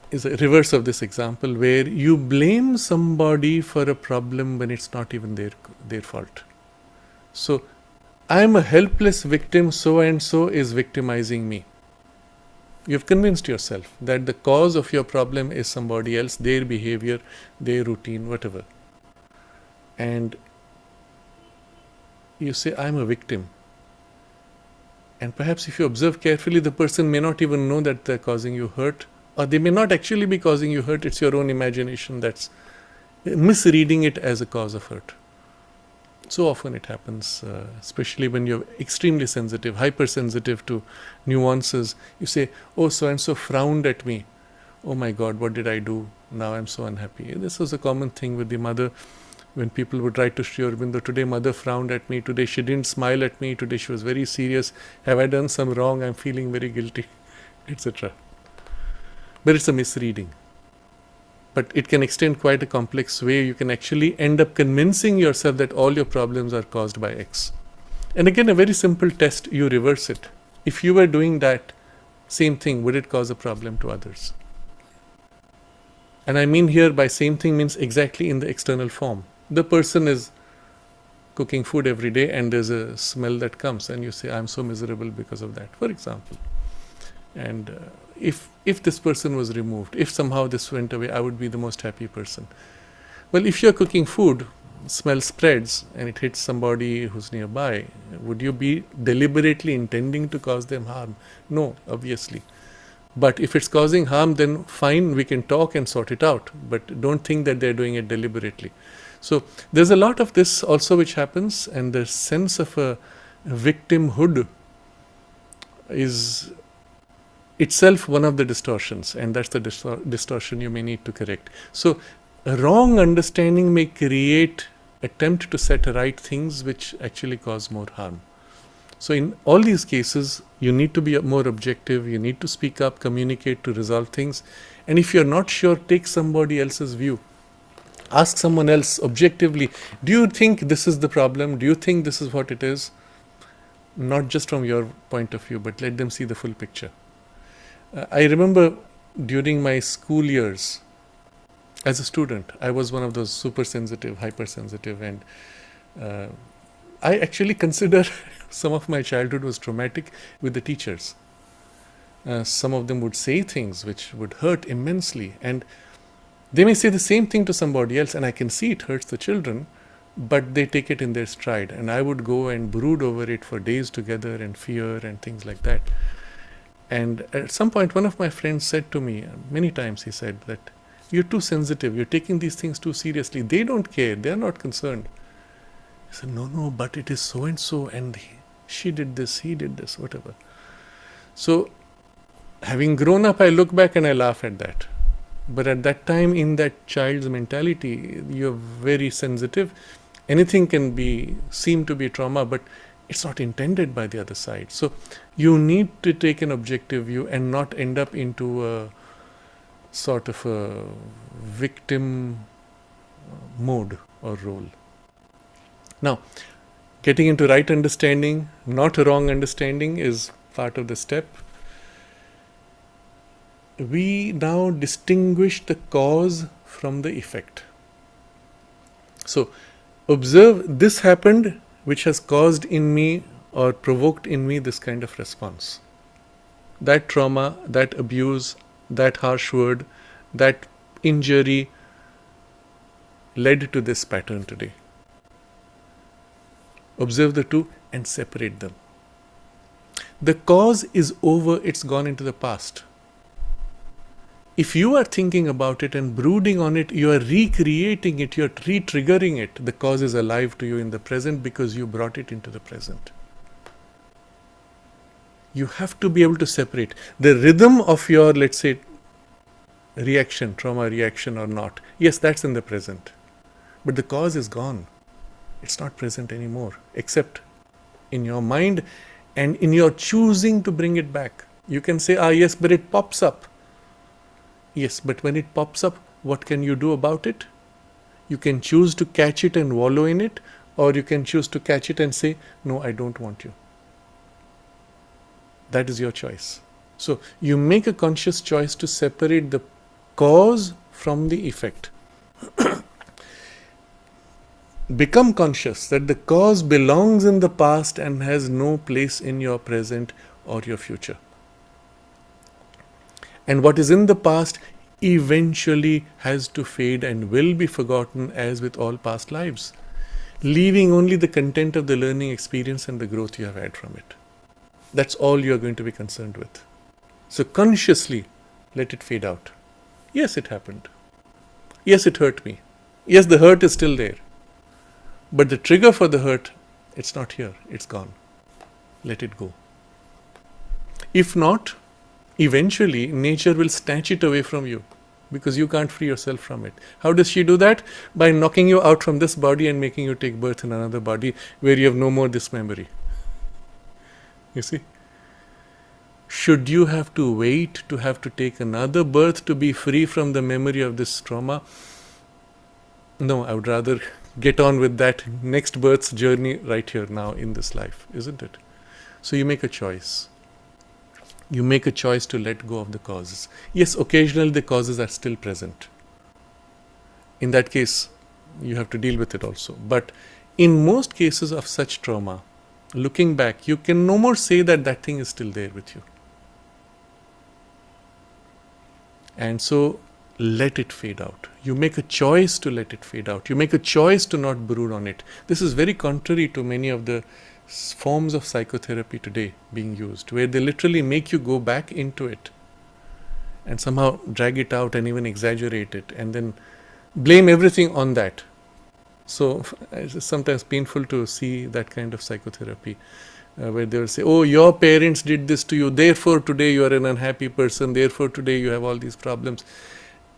is a reverse of this example, where you blame somebody for a problem when it's not even their fault. So I'm a helpless victim, so and so is victimizing me. You've convinced yourself that the cause of your problem is somebody else, their behavior, their routine, whatever. And you say, I'm a victim. And perhaps if you observe carefully, the person may not even know that they're causing you hurt, or they may not actually be causing you hurt. It's your own imagination that's misreading it as a cause of hurt. So often it happens, especially when you're extremely sensitive, hypersensitive to nuances. You say, oh, so-and-so frowned at me. Oh my God, what did I do? Now I'm so unhappy. This was a common thing with the mother. When people would write to Sri Aurobindo, today mother frowned at me, today she didn't smile at me, today she was very serious, have I done some wrong, I'm feeling very guilty, etc. But it's a misreading. But it can extend quite a complex way. You can actually end up convincing yourself that all your problems are caused by X. And again, a very simple test, you reverse it. If you were doing that same thing, would it cause a problem to others? And I mean here by same thing means exactly in the external form. The person is cooking food every day and there's a smell that comes and you say, I'm so miserable because of that, for example. And if this person was removed, if somehow this went away, I would be the most happy person. Well, if you're cooking food, smell spreads and it hits somebody who's nearby, would you be deliberately intending to cause them harm? No, obviously. But if it's causing harm, then fine, we can talk and sort it out. But don't think that they're doing it deliberately. So there's a lot of this also which happens, and the sense of a victimhood is itself one of the distortions, and that's the distortion you may need to correct. So a wrong understanding may create attempt to set right things which actually cause more harm. So in all these cases, you need to be more objective, you need to speak up, communicate to resolve things. And if you're not sure, take somebody else's view. Ask someone else objectively, do you think this is the problem? Do you think this is what it is? Not just from your point of view, but let them see the full picture. I remember during my school years, as a student, I was one of those super sensitive, hypersensitive, and I actually consider some of my childhood was traumatic with the teachers. Some of them would say things which would hurt immensely, and they may say the same thing to somebody else, and I can see it hurts the children, but they take it in their stride, and I would go and brood over it for days together and fear and things like that. And at some point, one of my friends said to me, many times he said that, you're too sensitive, you're taking these things too seriously, they don't care, they're not concerned. I said, no, but it is so and so, and she did this, he did this, whatever. So, having grown up, I look back and I laugh at that. But at that time, in that child's mentality, you're very sensitive. Anything can seem to be trauma, but it's not intended by the other side. So you need to take an objective view and not end up into a sort of a victim mode or role. Now, getting into right understanding, not a wrong understanding, is part of the step. We now distinguish the cause from the effect. So, observe this happened, which has caused in me or provoked in me this kind of response. That trauma, that abuse, that harsh word, that injury led to this pattern today. Observe the two and separate them. The cause is over, it's gone into the past. If you are thinking about it and brooding on it, you are recreating it, you are re-triggering it. The cause is alive to you in the present because you brought it into the present. You have to be able to separate the rhythm of your, let's say, reaction, trauma reaction or not. Yes, that's in the present. But the cause is gone. It's not present anymore, except in your mind and in your choosing to bring it back. You can say, yes, but it pops up. Yes, but when it pops up, what can you do about it? You can choose to catch it and wallow in it, or you can choose to catch it and say, no, I don't want you. That is your choice. So you make a conscious choice to separate the cause from the effect. become conscious that the cause belongs in the past and has no place in your present or your future. And what is in the past eventually has to fade and will be forgotten, as with all past lives, leaving only the content of the learning experience and the growth you have had from it. That's all you are going to be concerned with. So consciously let it fade out. Yes, it happened. Yes, it hurt me. Yes, the hurt is still there. But the trigger for the hurt, it's not here. It's gone. Let it go. If not, eventually nature will snatch it away from you because you can't free yourself from it. How does she do that? By knocking you out from this body and making you take birth in another body where you have no more this memory. You see? Should you have to wait to have to take another birth to be free from the memory of this trauma? No, I would rather get on with that next birth's journey right here now in this life, isn't it? So you make a choice. You make a choice to let go of the causes. Yes, occasionally the causes are still present. In that case, you have to deal with it also. But in most cases of such trauma, looking back, you can no more say that that thing is still there with you. And so let it fade out. You make a choice to let it fade out. You make a choice to not brood on it. This is very contrary to many of the forms of psychotherapy today being used, where they literally make you go back into it and somehow drag it out and even exaggerate it and then blame everything on that. So it's sometimes painful to see that kind of psychotherapy where they will say, oh, your parents did this to you, therefore today you are an unhappy person, therefore today you have all these problems.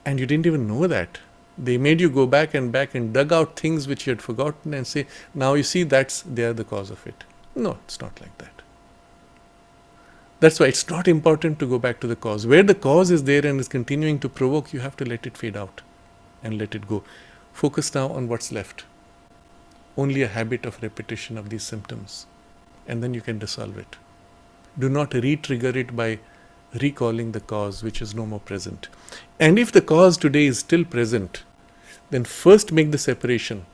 And you didn't even know that. They made you go back and dug out things which you had forgotten and say, now you see they are the cause of it. No, it's not like that. That's why it's not important to go back to the cause. Where the cause is there and is continuing to provoke, you have to let it fade out and let it go. Focus now on what's left. Only a habit of repetition of these symptoms. And then you can dissolve it. Do not re-trigger it by recalling the cause which is no more present. And if the cause today is still present, then first make the separation.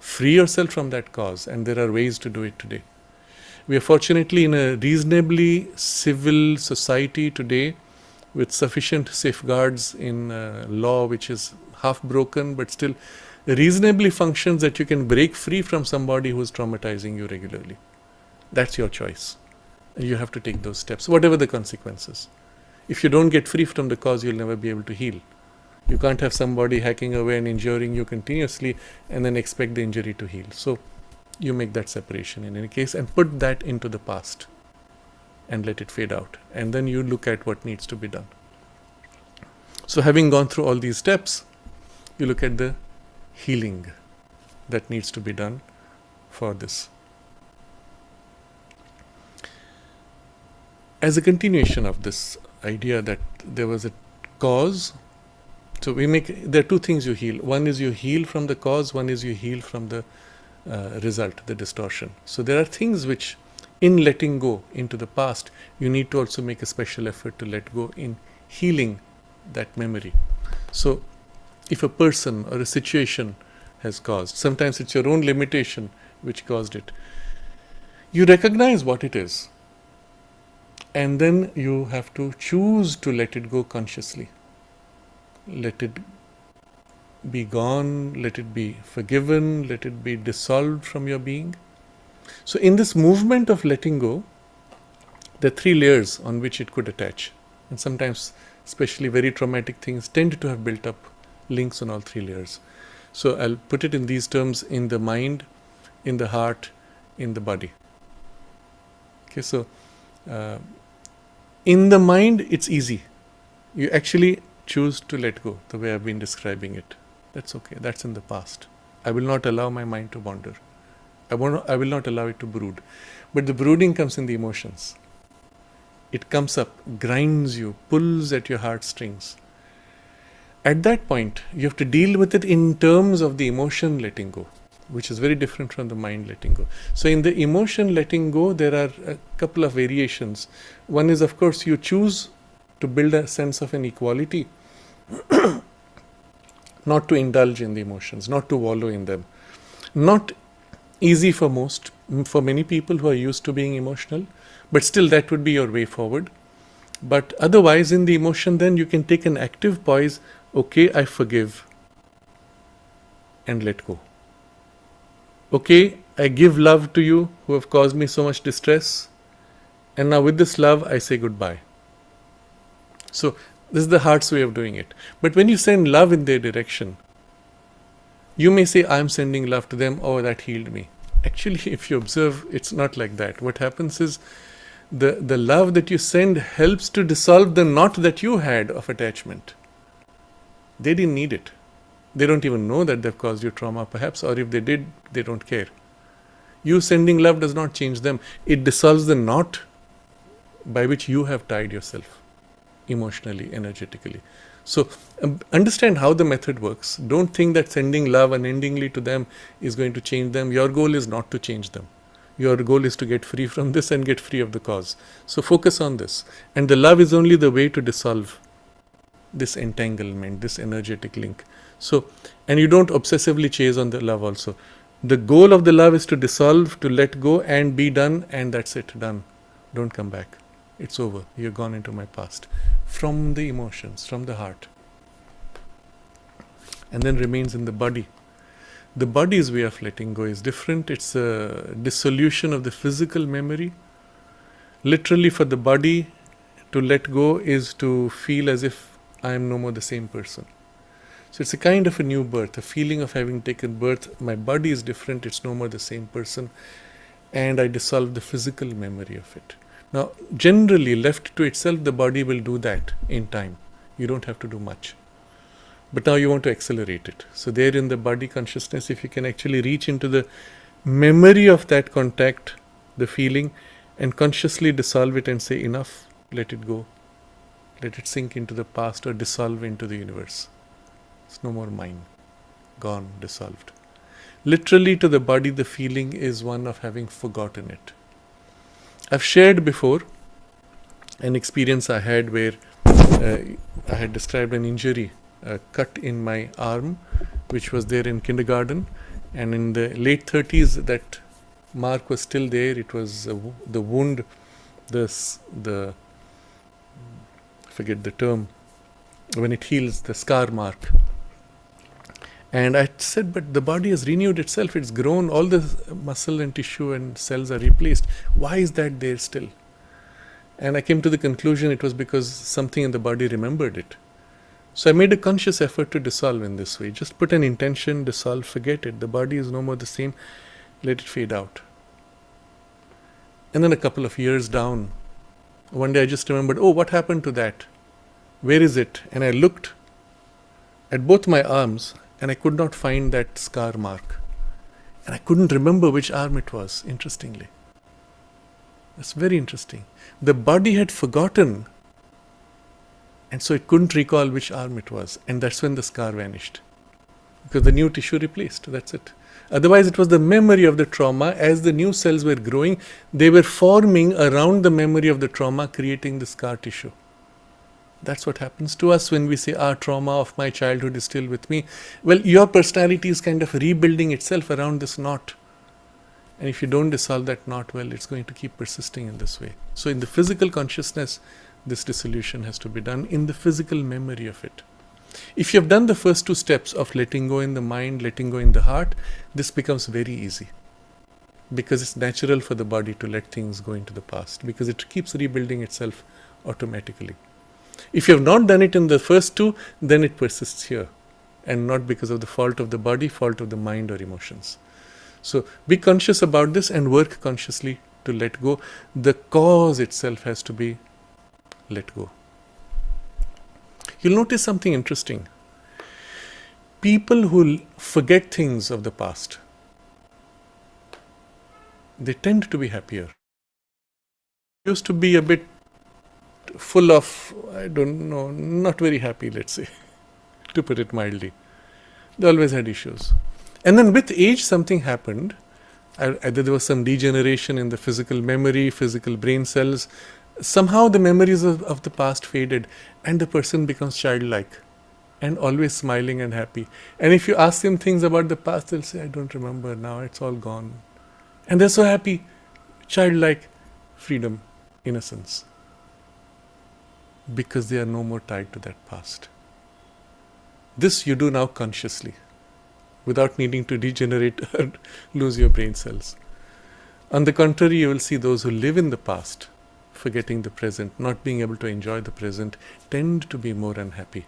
Free yourself from that cause, and there are ways to do it today. We are fortunately in a reasonably civil society today with sufficient safeguards in law which is half broken but still reasonably functions that you can break free from somebody who is traumatizing you regularly. That's your choice. And you have to take those steps, whatever the consequences. If you don't get free from the cause, you'll never be able to heal. You can't have somebody hacking away and injuring you continuously and then expect the injury to heal. So you make that separation in any case and put that into the past and let it fade out. And then you look at what needs to be done. So having gone through all these steps, you look at the healing that needs to be done for this. As a continuation of this idea that there was a cause, so there are two things you heal. One is you heal from the cause, one is you heal from the result, the distortion. So there are things which, in letting go into the past, you need to also make a special effort to let go in healing that memory. So if a person or a situation has caused, sometimes it's your own limitation which caused it, you recognize what it is. And then you have to choose to let it go consciously. Let it be gone, let it be forgiven, let it be dissolved from your being. So in this movement of letting go, there are three layers on which it could attach. And sometimes, especially very traumatic things, tend to have built up links on all three layers. So I'll put it in these terms: in the mind, in the heart, in the body. Okay, so in the mind, it's easy. You actually choose to let go the way I've been describing it. That's okay. That's in the past. I will not allow my mind to wander. I will not allow it to brood. But the brooding comes in the emotions. It comes up, grinds you, pulls at your heartstrings. At that point, you have to deal with it in terms of the emotion letting go, which is very different from the mind letting go. So in the emotion letting go, there are a couple of variations. One is, of course, you choose to build a sense of an equality, not to indulge in the emotions, not to wallow in them. Not easy for for many people who are used to being emotional, but still that would be your way forward. But otherwise, in the emotion, then you can take an active poise. Okay, I forgive and let go. Okay, I give love to you who have caused me so much distress, and now with this love, I say goodbye. So, this is the heart's way of doing it. But when you send love in their direction, you may say, I'm sending love to them, oh, that healed me. Actually, if you observe, it's not like that. What happens is, the love that you send helps to dissolve the knot that you had of attachment. They didn't need it. They don't even know that they've caused you trauma, perhaps, or if they did, they don't care. You sending love does not change them. It dissolves the knot by which you have tied yourself emotionally, energetically. So understand how the method works. Don't think that sending love unendingly to them is going to change them. Your goal is not to change them. Your goal is to get free from this and get free of the cause. So focus on this. And the love is only the way to dissolve this entanglement, this energetic link. So, and you don't obsessively chase on the love also. The goal of the love is to dissolve, to let go and be done, and that's it, done. Don't come back. It's over. You're gone into my past. From the emotions, from the heart. And then remains in the body. The body's way of letting go is different. It's a dissolution of the physical memory. Literally, for the body to let go is to feel as if I am no more the same person. So it's a kind of a new birth, a feeling of having taken birth. My body is different, it's no more the same person, and I dissolve the physical memory of it. Now, generally, left to itself, the body will do that in time. You don't have to do much. But now you want to accelerate it. So there in the body consciousness, if you can actually reach into the memory of that contact, the feeling, and consciously dissolve it and say, enough, let it go. Let it sink into the past or dissolve into the universe. It's no more mine. Gone, dissolved. Literally to the body, the feeling is one of having forgotten it. I've shared before an experience I had where I had described an injury, a cut in my arm, which was there in kindergarten, and in the late 30s that mark was still there. It was the wound, the forget the term, when it heals, the scar mark. And I said, but the body has renewed itself, it's grown, all the muscle and tissue and cells are replaced. Why is that there still? And I came to the conclusion it was because something in the body remembered it. So I made a conscious effort to dissolve in this way. Just put an intention, dissolve, forget it. The body is no more the same, let it fade out. And then a couple of years down, one day I just remembered, oh, what happened to that? Where is it? And I looked at both my arms, and I could not find that scar mark. And I couldn't remember which arm it was, interestingly. That's very interesting. The body had forgotten, and so it couldn't recall which arm it was. And that's when the scar vanished. Because the new tissue replaced, that's it. Otherwise, it was the memory of the trauma. As the new cells were growing, they were forming around the memory of the trauma, creating the scar tissue. That's what happens to us when we say, trauma of my childhood is still with me. Well, your personality is kind of rebuilding itself around this knot. And if you don't dissolve that knot, well, it's going to keep persisting in this way. So in the physical consciousness, this dissolution has to be done in the physical memory of it. If you have done the first two steps of letting go in the mind, letting go in the heart, this becomes very easy. Because it's natural for the body to let things go into the past. Because it keeps rebuilding itself automatically. If you have not done it in the first two, then it persists here. And not because of the fault of the body, fault of the mind or emotions. So be conscious about this and work consciously to let go. The cause itself has to be let go. You'll notice something interesting. People who forget things of the past, they tend to be happier. Used to be a bit full of, I don't know, not very happy, let's say, to put it mildly. They always had issues. And then with age, something happened. Either there was some degeneration in the physical memory, physical brain cells. Somehow the memories of the past faded and the person becomes childlike. and always smiling and happy. And if you ask them things about the past, they'll say, I don't remember now, it's all gone. And they're so happy, childlike, freedom, innocence, because they are no more tied to that past. This you do now consciously, without needing to degenerate or lose your brain cells. On the contrary, you will see those who live in the past, forgetting the present, not being able to enjoy the present, tend to be more unhappy.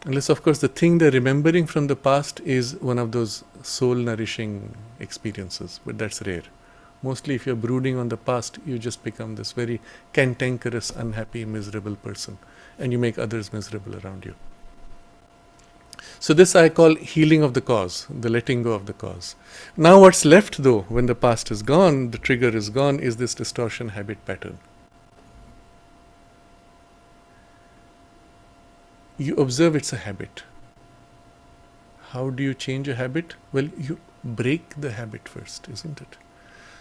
Unless, of course, the thing they're remembering from the past is one of those soul-nourishing experiences, but that's rare. Mostly if you're brooding on the past, you just become this very cantankerous, unhappy, miserable person, and you make others miserable around you. So this I call healing of the cause, the letting go of the cause. Now what's left though, when the past is gone, the trigger is gone, is this distortion habit pattern. You observe it's a habit. How do you change a habit? Well, you break the habit first, isn't it?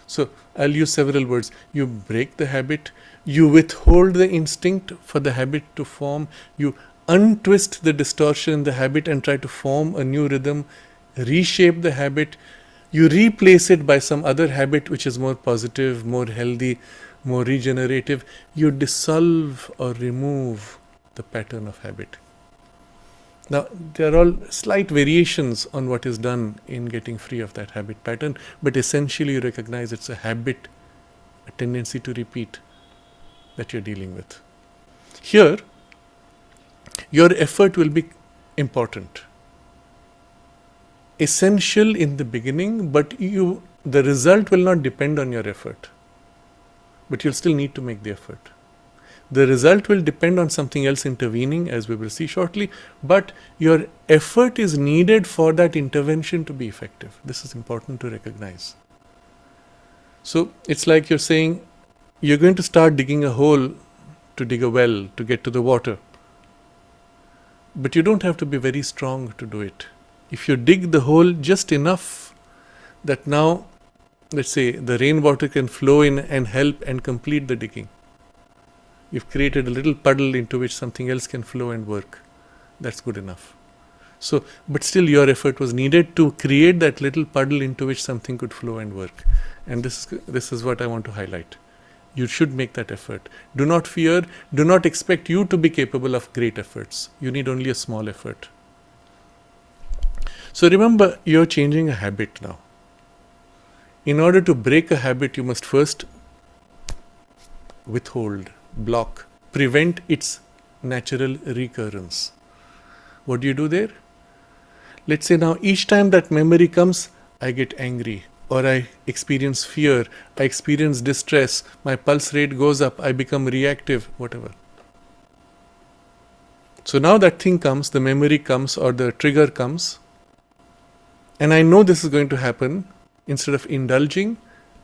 So I'll use several words. You break the habit, you withhold the instinct for the habit to form, you untwist the distortion in the habit and try to form a new rhythm, reshape the habit, you replace it by some other habit which is more positive, more healthy, more regenerative. You dissolve or remove the pattern of habit. Now, there are all slight variations on what is done in getting free of that habit pattern, but essentially you recognize it's a habit, a tendency to repeat that you're dealing with. Here, your effort will be important, essential in the beginning, but the result will not depend on your effort, but you'll still need to make the effort. The result will depend on something else intervening, as we will see shortly, but your effort is needed for that intervention to be effective. This is important to recognize. So it's like you're saying, you're going to start digging a hole to dig a well, to get to the water. But you don't have to be very strong to do it. If you dig the hole just enough that now, let's say, the rainwater can flow in and help and complete the digging. You've created a little puddle into which something else can flow and work. That's good enough. So, but still your effort was needed to create that little puddle into which something could flow and work. And this is what I want to highlight. You should make that effort. Do not fear, do not expect you to be capable of great efforts. You need only a small effort. So remember, you're changing a habit now. In order to break a habit, you must first withhold, block, prevent its natural recurrence. What do you do there? Let's say now each time that memory comes, I get angry, or I experience fear, I experience distress, my pulse rate goes up, I become reactive, whatever. So now that thing comes, the memory comes or the trigger comes, and I know this is going to happen. Instead of indulging,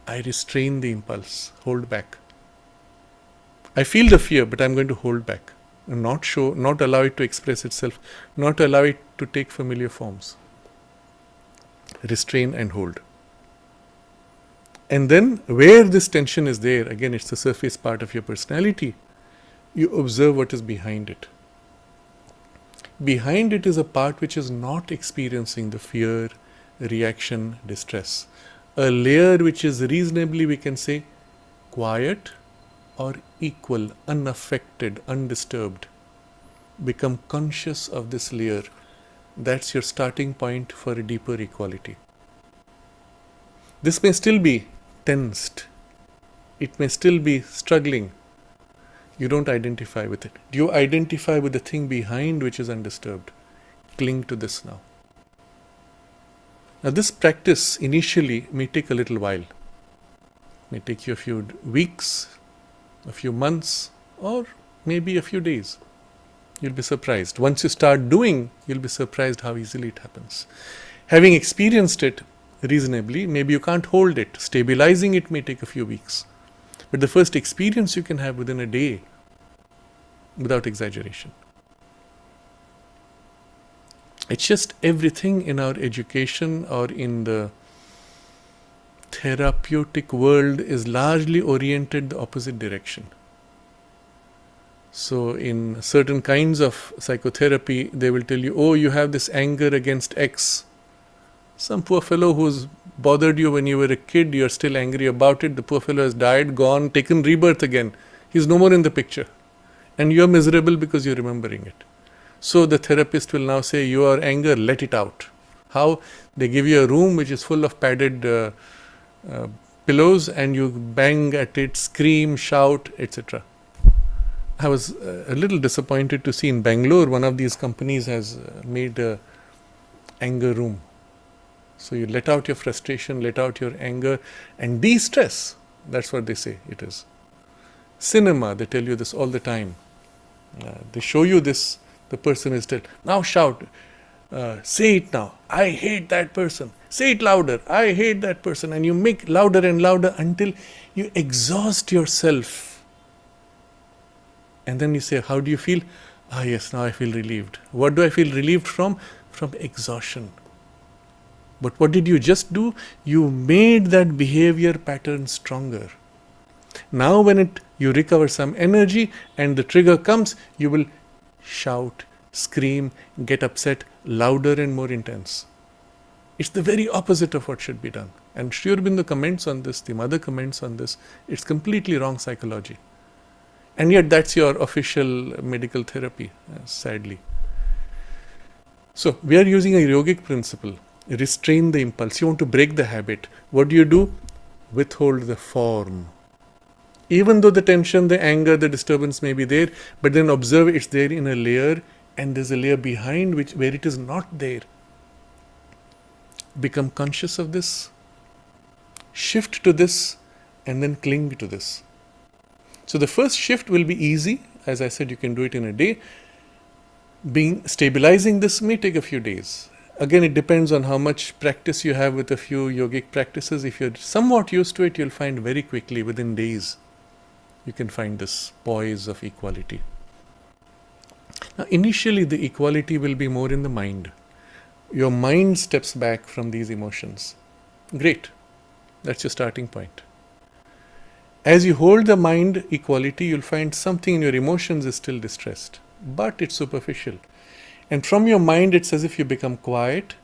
I restrain the impulse, hold back. I feel the fear, but I'm going to hold back and not allow it to express itself, not allow it to take familiar forms. Restrain and hold. And then where this tension is there, again it's the surface part of your personality, you observe what is behind it. Behind it is a part which is not experiencing the fear, reaction, distress. A layer which is reasonably, we can say, quiet or equal, unaffected, undisturbed. Become conscious of this layer. That's your starting point for a deeper equality. This may still be tensed. It may still be struggling. You don't identify with it. Do you identify with the thing behind which is undisturbed? Cling to this now. Now this practice initially may take a little while. May take you a few weeks, a few months, or maybe a few days. You'll be surprised. Once you start doing, you'll be surprised how easily it happens. Having experienced it reasonably, maybe you can't hold it. Stabilizing it may take a few weeks. But the first experience you can have within a day, without exaggeration. It's just everything in our education or in the therapeutic world is largely oriented the opposite direction. So in certain kinds of psychotherapy, they will tell you, oh, you have this anger against X. Some poor fellow who's bothered you when you were a kid, you're still angry about it. The poor fellow has died, gone, taken rebirth again. He's no more in the picture. And you're miserable because you're remembering it. So the therapist will now say, your anger, let it out. How? They give you a room which is full of padded pillows, and you bang at it, scream, shout, etc. I was a little disappointed to see in Bangalore, one of these companies has made a anger room. So you let out your frustration, let out your anger, and de-stress. That's what they say it is. Cinema, they tell you this all the time. They show you this, the person is telling, now shout, say it now, I hate that person. Say it louder, I hate that person. And you make louder and louder until you exhaust yourself. And then you say, how do you feel? Ah, yes, now I feel relieved. What do I feel relieved from? From exhaustion. But what did you just do? You made that behavior pattern stronger. Now when you recover some energy and the trigger comes, you will shout, scream, get upset, louder and more intense. It's the very opposite of what should be done. And Sri Aurobindo comments on this, the mother comments on this. It's completely wrong psychology. And yet that's your official medical therapy, sadly. So we are using a yogic principle. Restrain the impulse. You want to break the habit. What do? Withhold the form. Even though the tension, the anger, the disturbance may be there, but then observe it's there in a layer, and there's a layer behind where it is not there. Become conscious of this. Shift to this, and then cling to this. So the first shift will be easy. As I said, you can do it in a day. Stabilizing this may take a few days. Again, it depends on how much practice you have with a few yogic practices. If you're somewhat used to it, you'll find very quickly, within days, you can find this poise of equality. Now, initially, the equality will be more in the mind. Your mind steps back from these emotions. Great. That's your starting point. As you hold the mind equality, you'll find something in your emotions is still distressed, but it's superficial. And from your mind, it's as if you become quiet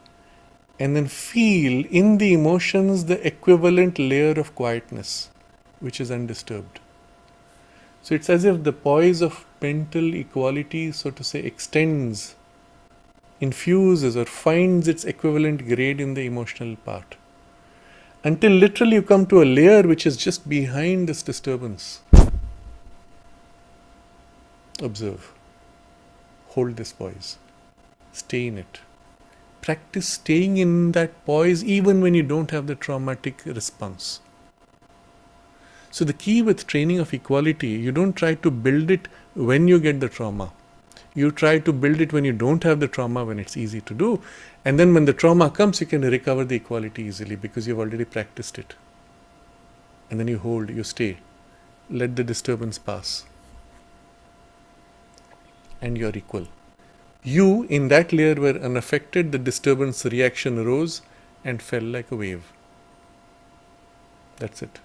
and then feel in the emotions the equivalent layer of quietness, which is undisturbed. So it's as if the poise of mental equality, so to say, extends, infuses or finds its equivalent grade in the emotional part. Until literally you come to a layer which is just behind this disturbance. Observe. Hold this poise. Stay in it. Practice staying in that poise even when you don't have the traumatic response. So the key with training of equality, you don't try to build it when you get the trauma. You try to build it when you don't have the trauma, when it's easy to do. And then when the trauma comes, you can recover the equality easily because you've already practiced it. And then you hold, you stay. Let the disturbance pass. And you're equal. You, in that layer, were unaffected. The disturbance reaction rose and fell like a wave. That's it.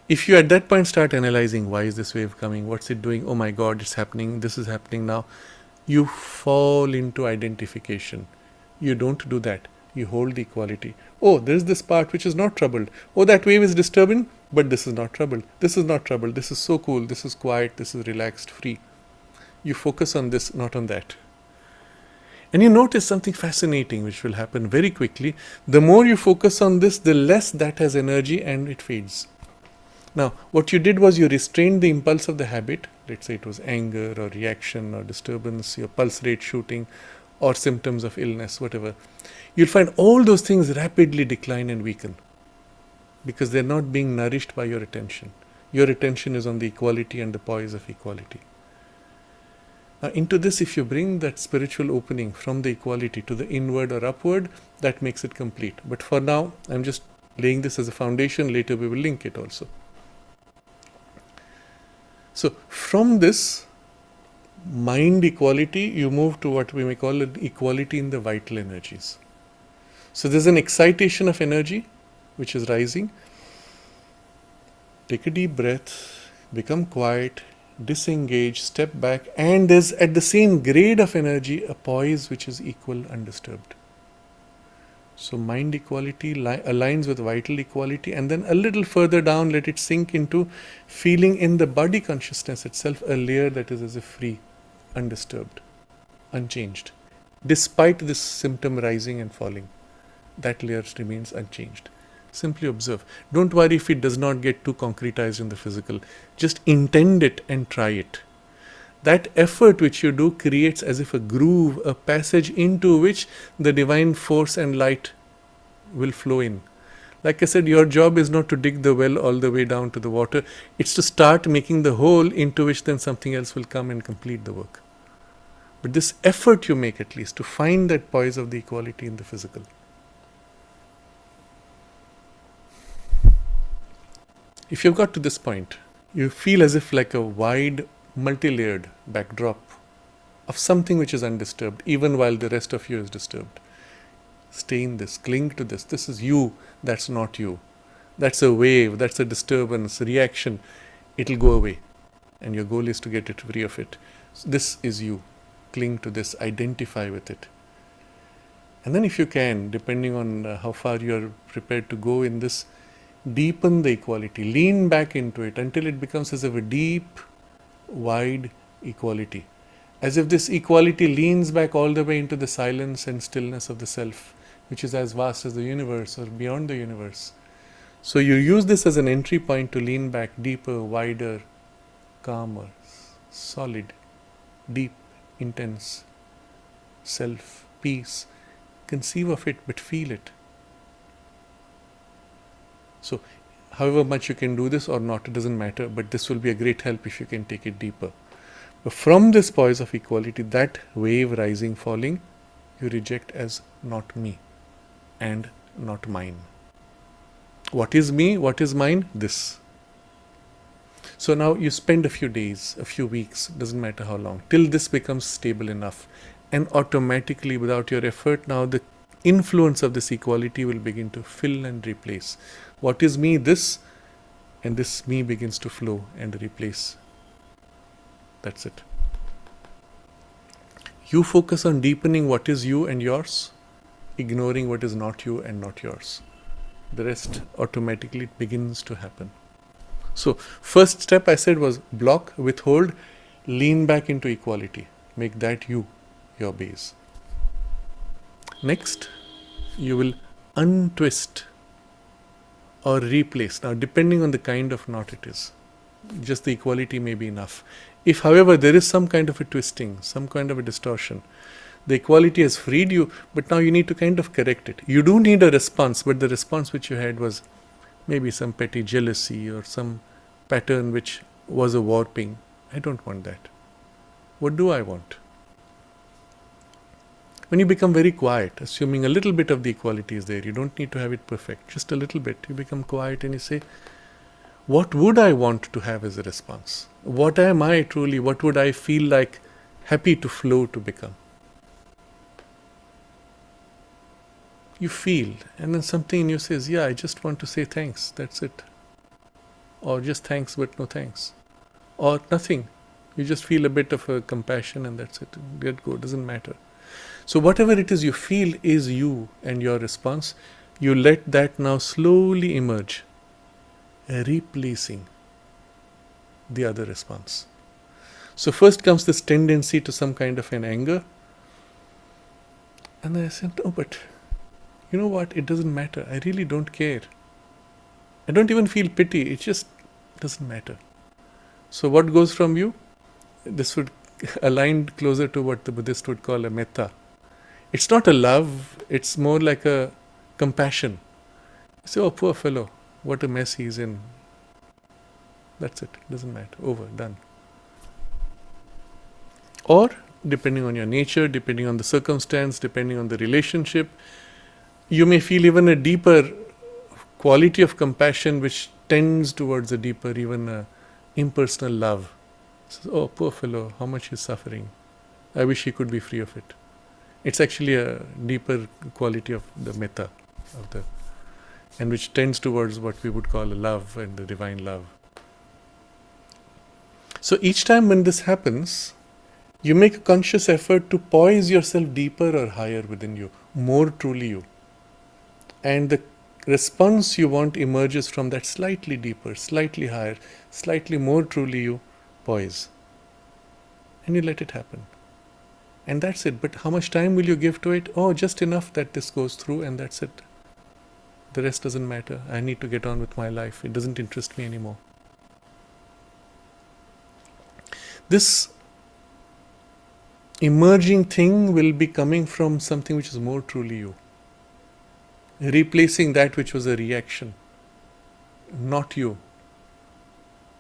If you at that point start analyzing, why is this wave coming? What's it doing? Oh my God, it's happening. This is happening now. You fall into identification. You don't do that. You hold the equality. Oh, there's this part which is not troubled. Oh, that wave is disturbing, but this is not troubled. This is not troubled. This is so cool. This is quiet. This is relaxed, free. You focus on this, not on that. And you notice something fascinating which will happen very quickly. The more you focus on this, the less that has energy and it fades. Now, what you did was you restrained the impulse of the habit. Let's say it was anger or reaction or disturbance, your pulse rate shooting or symptoms of illness, whatever. You'll find all those things rapidly decline and weaken because they're not being nourished by your attention. Your attention is on the equality and the poise of equality. Now, into this, if you bring that spiritual opening from the equality to the inward or upward, that makes it complete. But for now, I'm just laying this as a foundation. Later, we will link it also. So, from this mind equality, you move to what we may call equality in the vital energies. So, there's an excitation of energy which is rising. Take a deep breath, become quiet, disengage, step back, and there's at the same grade of energy a poise which is equal, undisturbed. So mind equality aligns with vital equality, and then a little further down, let it sink into feeling in the body consciousness itself a layer that is as if free, undisturbed, unchanged. Despite this symptom rising and falling, that layer remains unchanged. Simply observe. Don't worry if it does not get too concretized in the physical. Just intend it and try it. That effort which you do creates as if a groove, a passage into which the divine force and light will flow in. Like I said, your job is not to dig the well all the way down to the water. It's to start making the hole into which then something else will come and complete the work. But this effort you make at least to find that poise of the equality in the physical. If you've got to this point, you feel as if like a wide, multi-layered backdrop of something which is undisturbed, even while the rest of you is disturbed. Stay in this, cling to this. This is you, that's not you. That's a wave, that's a disturbance, reaction. It'll go away. And your goal is to get it free of it. So this is you. Cling to this, identify with it. And then if you can, depending on how far you are prepared to go in this, deepen the equality, lean back into it until it becomes as if a deep, wide equality. As if this equality leans back all the way into the silence and stillness of the self, which is as vast as the universe or beyond the universe. So you use this as an entry point to lean back deeper, wider, calmer, solid, deep, intense, self, peace. Conceive of it, but feel it. So, however much you can do this or not, it doesn't matter, but this will be a great help if you can take it deeper. But from this poise of equality, that wave rising, falling, you reject as not me and not mine. What is me? What is mine? This. So now you spend a few days, a few weeks, doesn't matter how long, till this becomes stable enough. And automatically, without your effort, now the influence of this equality will begin to fill and replace. What is me? This. And this me begins to flow and replace. That's it. You focus on deepening what is you and yours, ignoring what is not you and not yours. The rest automatically begins to happen. So, first step I said was block, withhold, lean back into equality. Make that you, your base. Next, you will untwist or replace. Now, depending on the kind of knot it is, just the equality may be enough. If, however, there is some kind of a twisting, some kind of a distortion, the equality has freed you, but now you need to kind of correct it. You do need a response, but the response which you had was maybe some petty jealousy or some pattern which was a warping. I don't want that. What do I want? When you become very quiet, assuming a little bit of the equality is there, you don't need to have it perfect, just a little bit. You become quiet and you say, what would I want to have as a response? What am I truly? What would I feel like happy to flow to become? You feel, and then something in you says, yeah, I just want to say thanks, that's it. Or just thanks but no thanks. Or nothing. You just feel a bit of a compassion and that's it. Let go, doesn't matter. So whatever it is you feel is you and your response, you let that now slowly emerge, replacing the other response. So first comes this tendency to some kind of an anger. And then I said, no, but you know what? It doesn't matter. I really don't care. I don't even feel pity. It just doesn't matter. So what goes from you? This would align closer to what the Buddhist would call a metta. It's not a love. It's more like a compassion. You say, oh, poor fellow. What a mess he's in. That's it. Doesn't matter. Over. Done. Or, depending on your nature, depending on the circumstance, depending on the relationship, you may feel even a deeper quality of compassion which tends towards a deeper, even impersonal love. So, oh, poor fellow, how much he's suffering. I wish he could be free of it. It's actually a deeper quality of the metta, and which tends towards what we would call a love and the divine love. So each time when this happens, you make a conscious effort to poise yourself deeper or higher within you, more truly you. And the response you want emerges from that slightly deeper, slightly higher, slightly more truly you poise. And you let it happen. And that's it. But how much time will you give to it? Oh, just enough that this goes through, and that's it. The rest doesn't matter. I need to get on with my life. It doesn't interest me anymore. This emerging thing will be coming from something which is more truly you. Replacing that which was a reaction, not you.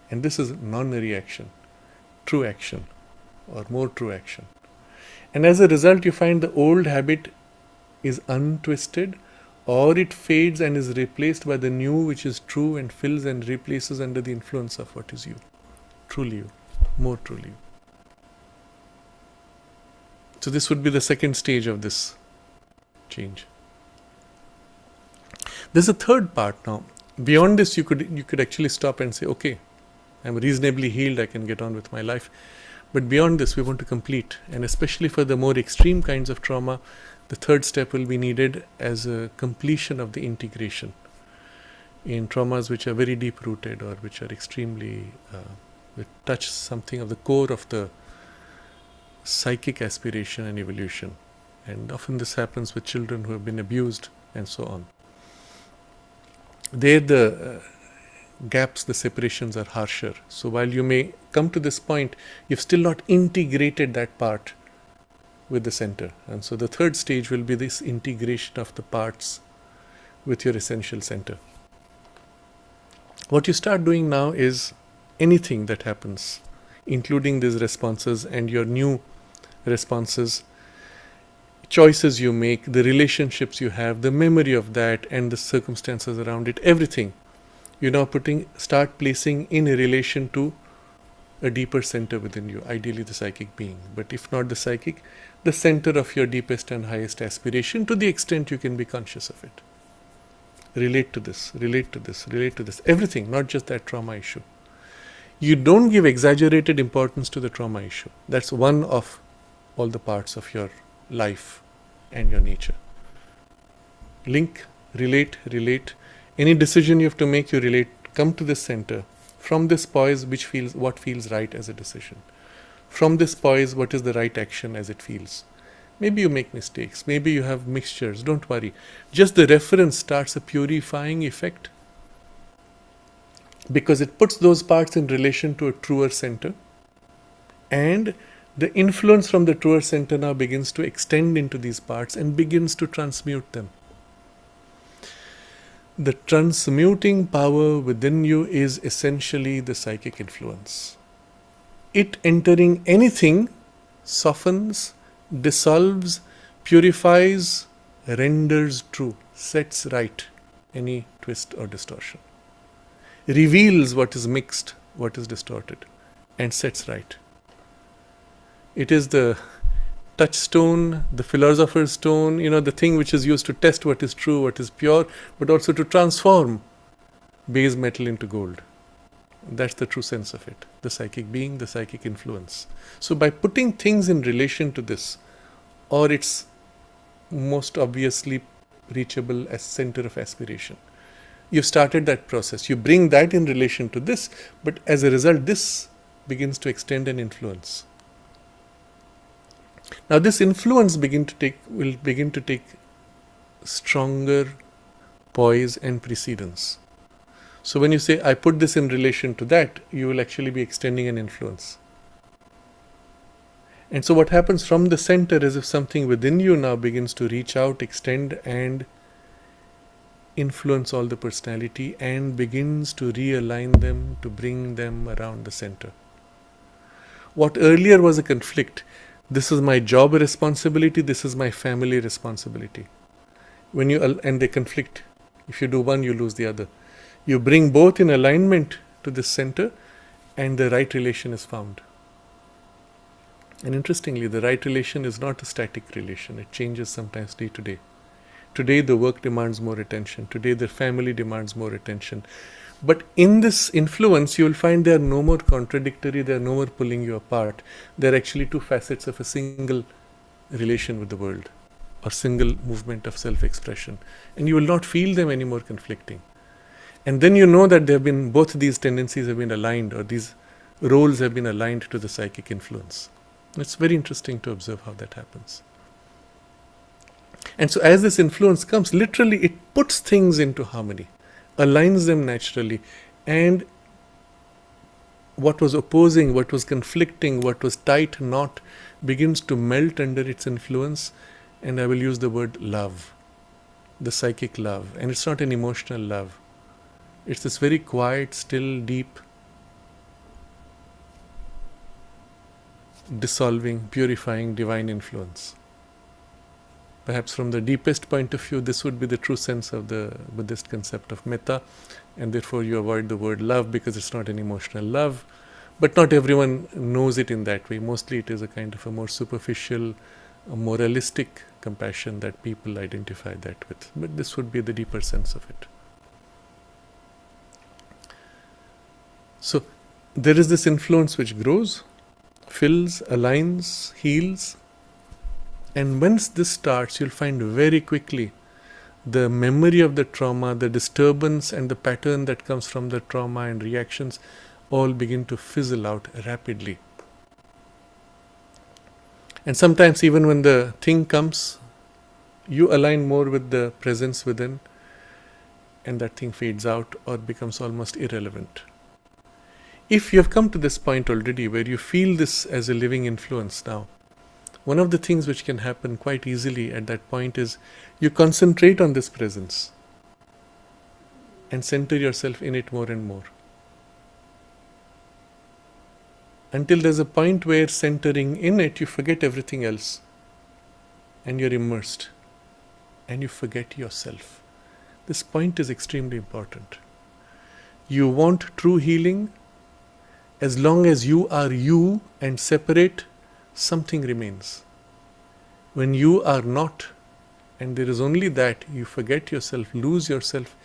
And this is non-reaction, true action, or more true action. And as a result, you find the old habit is untwisted, or it fades and is replaced by the new, which is true and fills and replaces under the influence of what is you, truly you, more truly you. So this would be the second stage of this change. There's a third part now. Beyond this, you could actually stop and say, okay, I'm reasonably healed, I can get on with my life. But beyond this, we want to complete. And especially for the more extreme kinds of trauma, the third step will be needed as a completion of the integration in traumas which are very deep rooted or which are extremely, which touch something of the core of the psychic aspiration and evolution. And often this happens with children who have been abused and so on. There the gaps, the separations are harsher. So while you may come to this point, you've still not integrated that part with the center. And so the third stage will be this integration of the parts with your essential center. What you start doing now is anything that happens, including these responses and your new responses, choices you make, the relationships you have, the memory of that and the circumstances around it, everything, you're now start placing in a relation to a deeper center within you, ideally the psychic being. But if not the psychic, the center of your deepest and highest aspiration, to the extent you can be conscious of it. Relate to this, relate to this, relate to this, everything, not just that trauma issue. You don't give exaggerated importance to the trauma issue. That's one of all the parts of your life and your nature. Link, relate, relate. Any decision you have to make, you relate. Come to this center. From this poise, what feels right as a decision. From this poise, what is the right action as it feels. Maybe you make mistakes. Maybe you have mixtures. Don't worry. Just the reference starts a purifying effect, because it puts those parts in relation to a truer center, and the influence from the truer center now begins to extend into these parts and begins to transmute them. The transmuting power within you is essentially the psychic influence. It entering anything softens, dissolves, purifies, renders true, sets right any twist or distortion, reveals what is mixed, what is distorted, and sets right. It is the touchstone, the philosopher's stone, the thing which is used to test what is true, what is pure, but also to transform base metal into gold. That's the true sense of it, the psychic being, the psychic influence. So by putting things in relation to this, or its most obviously reachable as center of aspiration, you've started that process. You bring that in relation to this, but as a result, this begins to extend and influence. Now this influence will begin to take stronger poise and precedence. So when you say, I put this in relation to that, you will actually be extending an influence. And so what happens from the center is, if something within you now begins to reach out, extend and influence all the personality, and begins to realign them, to bring them around the center. What earlier was a conflict, this is my job responsibility, this is my family responsibility. And they conflict. If you do one, you lose the other. You bring both in alignment to this center, and the right relation is found. And interestingly, the right relation is not a static relation. It changes sometimes day to day. Today, the work demands more attention. Today, the family demands more attention. But in this influence, you will find they are no more contradictory, they are no more pulling you apart. They are actually two facets of a single relation with the world, or single movement of self-expression. And you will not feel them anymore conflicting. And then you know that both these tendencies have been aligned, or these roles have been aligned to the psychic influence. It's very interesting to observe how that happens. And so as this influence comes, literally it puts things into harmony, aligns them naturally, and what was opposing, what was conflicting, what was tight knot begins to melt under its influence. And I will use the word love, the psychic love. And it's not an emotional love. It's this very quiet, still, deep, dissolving, purifying, divine influence. Perhaps from the deepest point of view, this would be the true sense of the Buddhist concept of metta, and therefore you avoid the word love because it's not an emotional love. But not everyone knows it in that way. Mostly it is a kind of a more superficial, a moralistic compassion that people identify that with. But this would be the deeper sense of it. So there is this influence which grows, fills, aligns, heals. And once this starts, you'll find very quickly the memory of the trauma, the disturbance and the pattern that comes from the trauma and reactions all begin to fizzle out rapidly. And sometimes even when the thing comes, you align more with the presence within, and that thing fades out or becomes almost irrelevant. If you have come to this point already where you feel this as a living influence now, one of the things which can happen quite easily at that point is you concentrate on this presence and center yourself in it more and more. Until there's a point where centering in it, you forget everything else and you're immersed and you forget yourself. This point is extremely important. You want true healing. As long as you are you and separate, something remains. When you are not, and there is only that, you forget yourself, lose yourself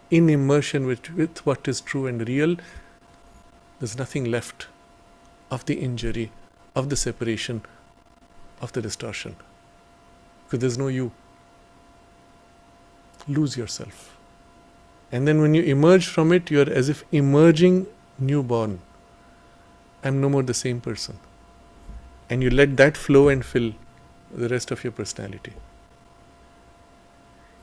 in immersion with what is true and real, there's nothing left of the injury, of the separation, of the distortion. Because there's no you. Lose yourself. And then when you emerge from it, you're as if emerging newborn. I'm no more the same person. And you let that flow and fill the rest of your personality.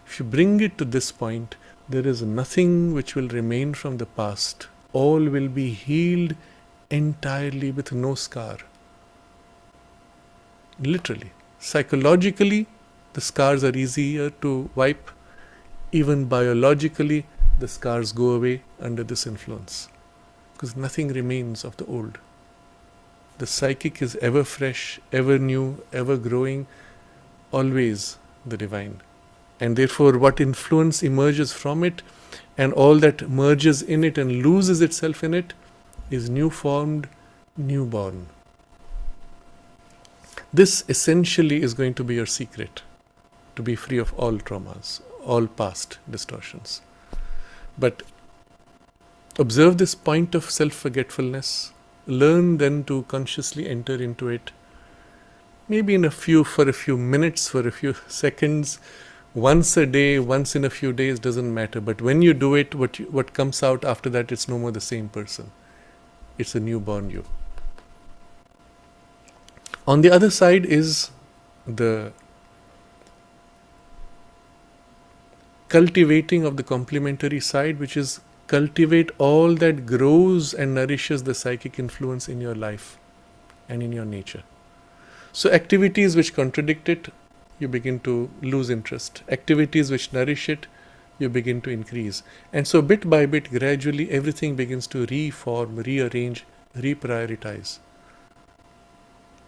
If you bring it to this point, there is nothing which will remain from the past. All will be healed entirely with no scar. Literally. Psychologically, the scars are easier to wipe. Even biologically, the scars go away under this influence. Because nothing remains of the old. The psychic is ever fresh, ever new, ever growing, always the divine. And therefore what influence emerges from it and all that merges in it and loses itself in it is new formed, newborn. This essentially is going to be your secret, to be free of all traumas, all past distortions. But observe this point of self-forgetfulness. Learn then to consciously enter into it. Maybe for a few minutes, for a few seconds, once a day, once in a few days, doesn't matter. But when you do it, what comes out after that, it's no more the same person. It's a newborn you. On the other side is the cultivating of the complementary side, which is cultivate all that grows and nourishes the psychic influence in your life and in your nature. So activities which contradict it, you begin to lose interest. Activities which nourish it, you begin to increase. And so bit by bit, gradually, everything begins to reform, rearrange, reprioritize.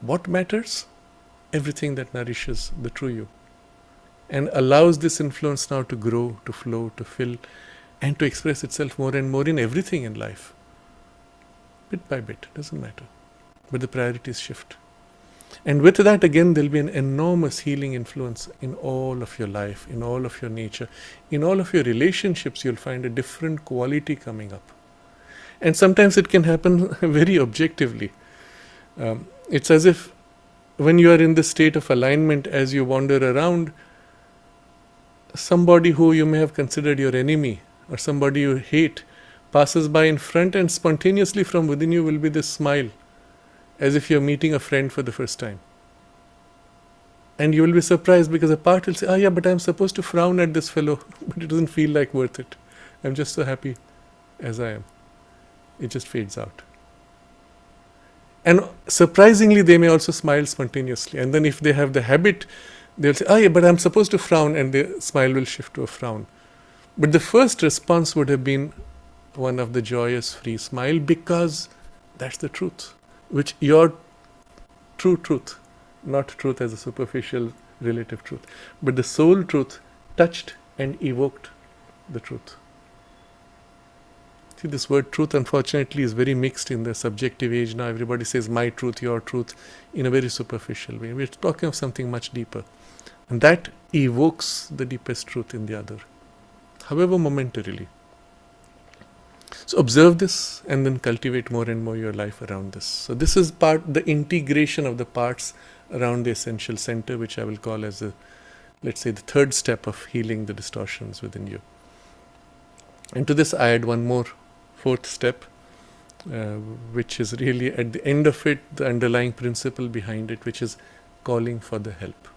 What matters? Everything that nourishes the true you. And allows this influence now to grow, to flow, to fill, and to express itself more and more in everything in life. Bit by bit, doesn't matter. But the priorities shift. And with that, again, there'll be an enormous healing influence in all of your life, in all of your nature, in all of your relationships. You'll find a different quality coming up. And sometimes it can happen very objectively. It's as if when you are in this state of alignment, as you wander around, somebody who you may have considered your enemy or somebody you hate passes by in front, and spontaneously from within you will be this smile, as if you're meeting a friend for the first time. And you will be surprised because a part will say, "Ah, yeah, but I'm supposed to frown at this fellow, but it doesn't feel like worth it. I'm just so happy as I am." It just fades out. And surprisingly, they may also smile spontaneously. And then if they have the habit, they'll say, "Ah, yeah, but I'm supposed to frown," and the smile will shift to a frown. But the first response would have been one of the joyous, free smile, because that's the truth, which your true truth, not truth as a superficial relative truth, but the soul truth touched and evoked the truth. See, this word truth, unfortunately, is very mixed in the subjective age now. Everybody says my truth, your truth, in a very superficial way. We're talking of something much deeper. And that evokes the deepest truth in the other, however momentarily. So observe this and then cultivate more and more your life around this. So this is the integration of the parts around the essential center, which I will call as let's say, the third step of healing the distortions within you. And to this I add one more, fourth step, which is really at the end of it, the underlying principle behind it, which is calling for the help.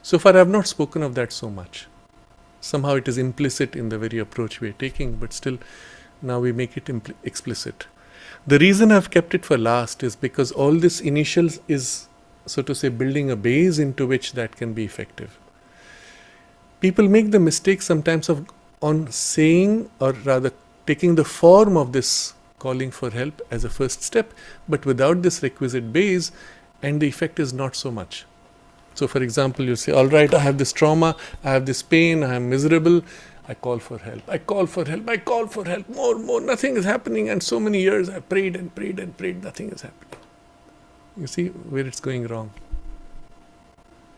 So far I have not spoken of that so much. Somehow it is implicit in the very approach we are taking, but still now we make it explicit. The reason I've kept it for last is because all this initial is, so to say, building a base into which that can be effective. People make the mistake sometimes on saying, or rather taking the form of this calling for help as a first step, but without this requisite base, and the effect is not so much. So for example, you say, all right, I have this trauma, I have this pain, I am miserable, I call for help, I call for help, I call for help, more, nothing is happening, and so many years I've prayed and prayed and prayed, nothing is happening. You see where it's going wrong.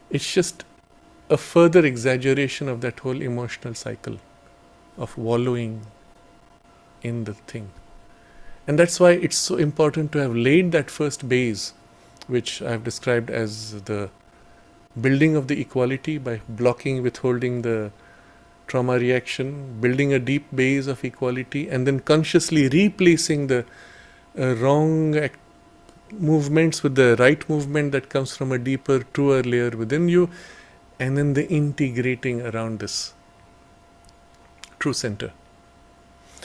It's just a further exaggeration of that whole emotional cycle of wallowing in the thing. And that's why it's so important to have laid that first base, which I've described as the building of the equality by blocking, withholding the trauma reaction, building a deep base of equality, and then consciously replacing the wrong movements with the right movement that comes from a deeper, truer layer within you, and then the integrating around this true center.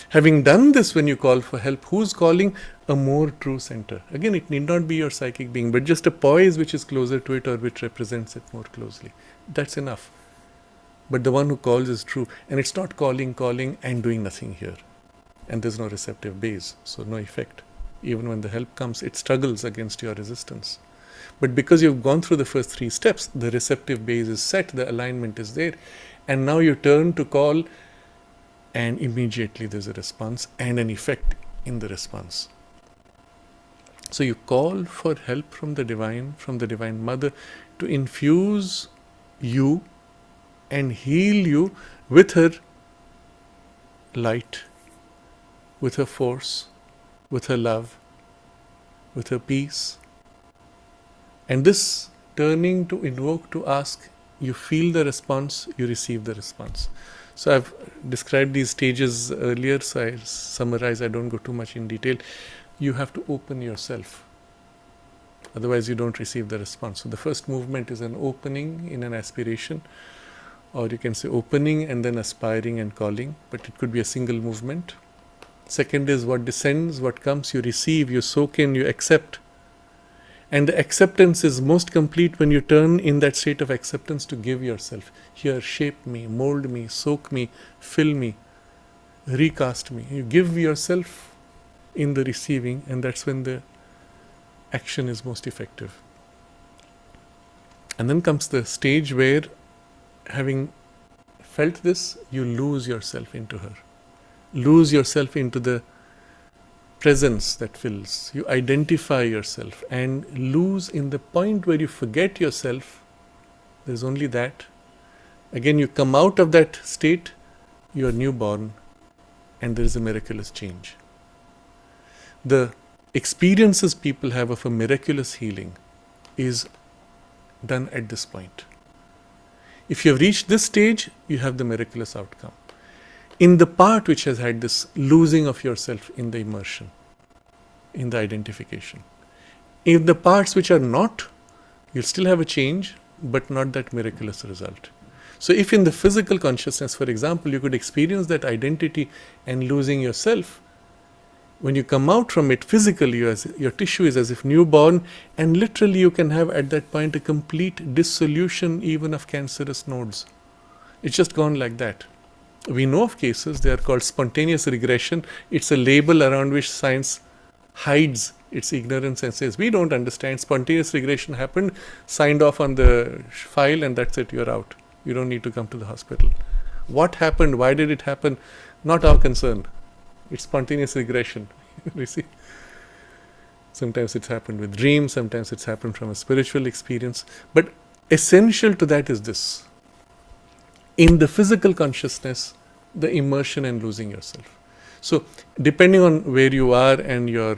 Having done this, when you call for help, who's calling? A more true center. Again, it need not be your psychic being, but just a poise which is closer to it or which represents it more closely. That's enough. But the one who calls is true, and it's not calling and doing nothing here. And there's no receptive base, so no effect. Even when the help comes, it struggles against your resistance. But because you've gone through the first three steps, the receptive base is set, the alignment is there, and now you turn to call, and immediately there's a response and an effect in the response. So you call for help from the Divine Mother, to infuse you and heal you with her light, with her force, with her love, with her peace. And this turning to invoke, to ask, you feel the response, you receive the response. So I've described these stages earlier, so I summarize, I don't go too much in detail. You have to open yourself. Otherwise you don't receive the response. So the first movement is an opening in an aspiration, or you can say opening and then aspiring and calling, but it could be a single movement. Second is what descends, what comes, you receive, you soak in, you accept. And the acceptance is most complete when you turn in that state of acceptance to give yourself. Here, shape me, mold me, soak me, fill me, recast me. You give yourself in the receiving, and that's when the action is most effective. And then comes the stage where, having felt this, you lose yourself into her. Lose yourself into the presence that fills. You identify yourself and lose in the point where you forget yourself. There's only that. Again, you come out of that state, you are newborn, and there is a miraculous change. The experiences people have of a miraculous healing is done at this point. If you have reached this stage, you have the miraculous outcome. In the part which has had this losing of yourself in the immersion, in the identification. In the parts which are not, you'll still have a change, but not that miraculous result. So if in the physical consciousness, for example, you could experience that identity and losing yourself, when you come out from it physically, your tissue is as if newborn, and literally you can have at that point a complete dissolution even of cancerous nodes. It's just gone like that. We know of cases, they are called spontaneous regression. It's a label around which science hides its ignorance and says, we don't understand, spontaneous regression happened, signed off on the file, and that's it, you're out. You don't need to come to the hospital. What happened? Why did it happen? Not our concern. It's spontaneous regression. You see? Sometimes it's happened with dreams, sometimes it's happened from a spiritual experience. But essential to that is this. In the physical consciousness, the immersion and losing yourself. So, depending on where you are and your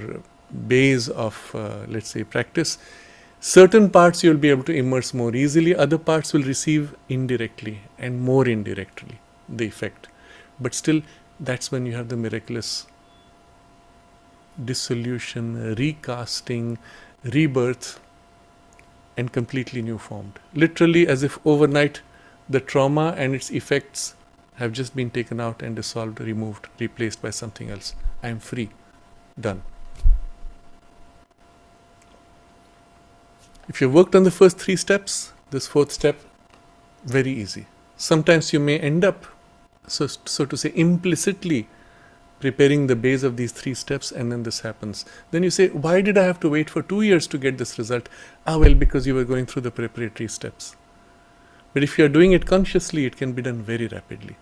base of, let's say, practice, certain parts you'll be able to immerse more easily, other parts will receive indirectly and more indirectly the effect. But still, that's when you have the miraculous dissolution, recasting, rebirth, and completely new formed. Literally as if overnight the trauma and its effects have just been taken out and dissolved, removed, replaced by something else. I am free. Done. If you've worked on the first 3 steps, this 4th step, very easy. Sometimes you may end up, so to say, implicitly preparing the base of these 3 steps, and then this happens. Then you say, why did I have to wait for 2 years to get this result? Well, because you were going through the preparatory steps. But if you are doing it consciously, it can be done very rapidly.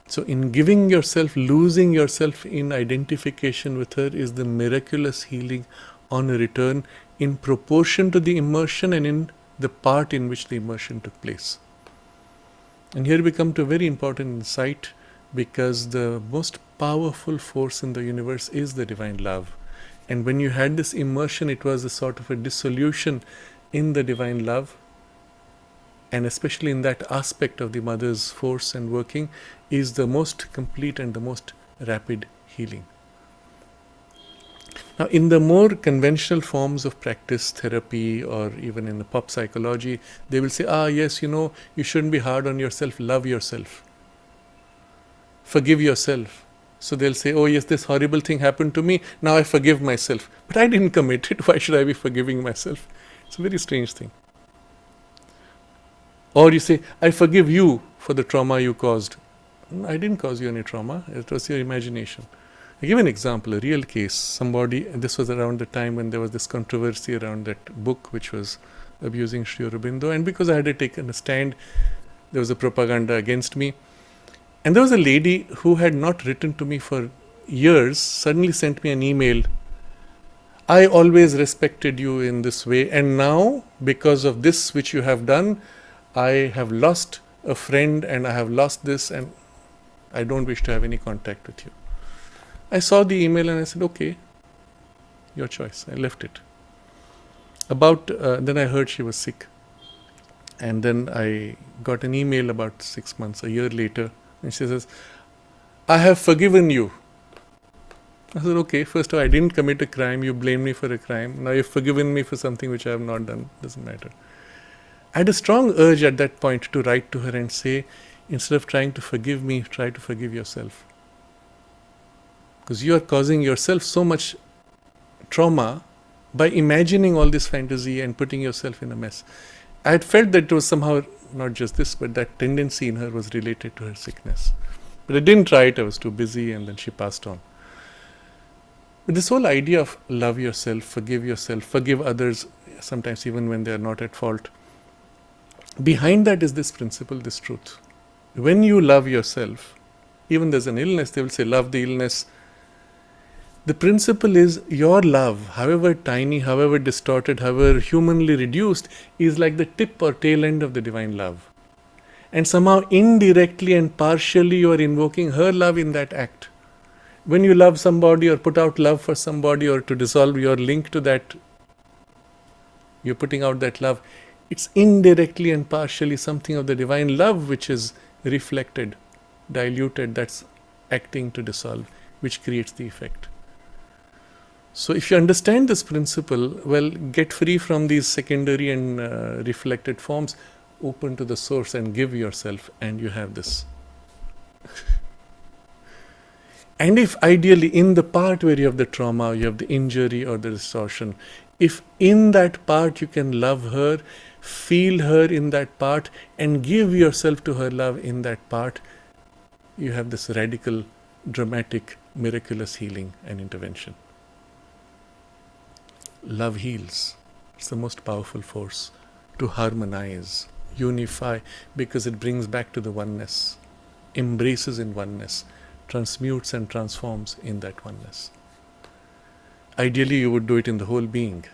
So in giving yourself, losing yourself in identification with her is the miraculous healing on a return in proportion to the immersion and in the part in which the immersion took place. And here we come to a very important insight, because the most powerful force in the universe is the divine love. And when you had this immersion, it was a sort of a dissolution in the divine love, and especially in that aspect of the mother's force and working, is the most complete and the most rapid healing. Now, in the more conventional forms of practice, therapy, or even in the pop psychology, they will say, yes, you shouldn't be hard on yourself, love yourself. Forgive yourself. So they'll say, yes, this horrible thing happened to me, now I forgive myself. But I didn't commit it, why should I be forgiving myself? It's a very strange thing. Or you say, I forgive you for the trauma you caused. I didn't cause you any trauma, it was your imagination. I give an example, a real case. This was around the time when there was this controversy around that book which was abusing Sri Aurobindo, and because I had taken a stand, there was a propaganda against me. And there was a lady who had not written to me for years, suddenly sent me an email. I always respected you in this way, and now, because of this which you have done, I have lost a friend and I have lost this, and I don't wish to have any contact with you. I saw the email and I said, okay, your choice. I left it. Then I heard she was sick. And then I got an email about 6 months, a year later, and she says, I have forgiven you. I said, okay, first of all, I didn't commit a crime. You blamed me for a crime. Now you've forgiven me for something which I have not done. Doesn't matter. I had a strong urge at that point to write to her and say, instead of trying to forgive me, try to forgive yourself. Because you are causing yourself so much trauma by imagining all this fantasy and putting yourself in a mess. I had felt that it was somehow not just this, but that tendency in her was related to her sickness. But I didn't try it, I was too busy, and then she passed on. But this whole idea of love yourself, forgive others, sometimes even when they are not at fault, behind that is this principle, this truth. When you love yourself, even there's an illness, they will say, love the illness. The principle is your love, however tiny, however distorted, however humanly reduced, is like the tip or tail end of the divine love. And somehow indirectly and partially you are invoking her love in that act. When you love somebody or put out love for somebody or to dissolve your link to that, you're putting out that love. It's indirectly and partially something of the divine love which is reflected, diluted, that's acting to dissolve, which creates the effect. So if you understand this principle, well, get free from these secondary and reflected forms, open to the source and give yourself, and you have this. And if ideally in the part where you have the trauma, you have the injury or the distortion, if in that part you can love her, feel her in that part, and give yourself to her love in that part, you have this radical, dramatic, miraculous healing and intervention. Love heals. It's the most powerful force to harmonize, unify, because it brings back to the oneness, embraces in oneness, transmutes and transforms in that oneness. Ideally, you would do it in the whole being,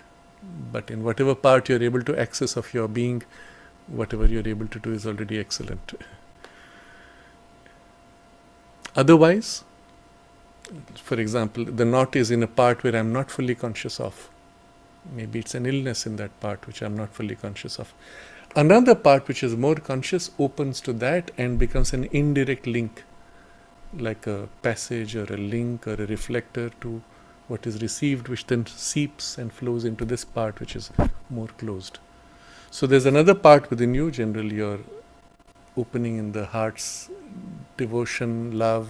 but in whatever part you're able to access of your being, whatever you're able to do is already excellent. Otherwise, for example, the knot is in a part where I'm not fully conscious of. Maybe it's an illness in that part which I'm not fully conscious of. Another part which is more conscious opens to that and becomes an indirect link, like a passage or a link or a reflector to what is received, which then seeps and flows into this part which is more closed. So there's another part within you, generally your opening in the heart's devotion, love,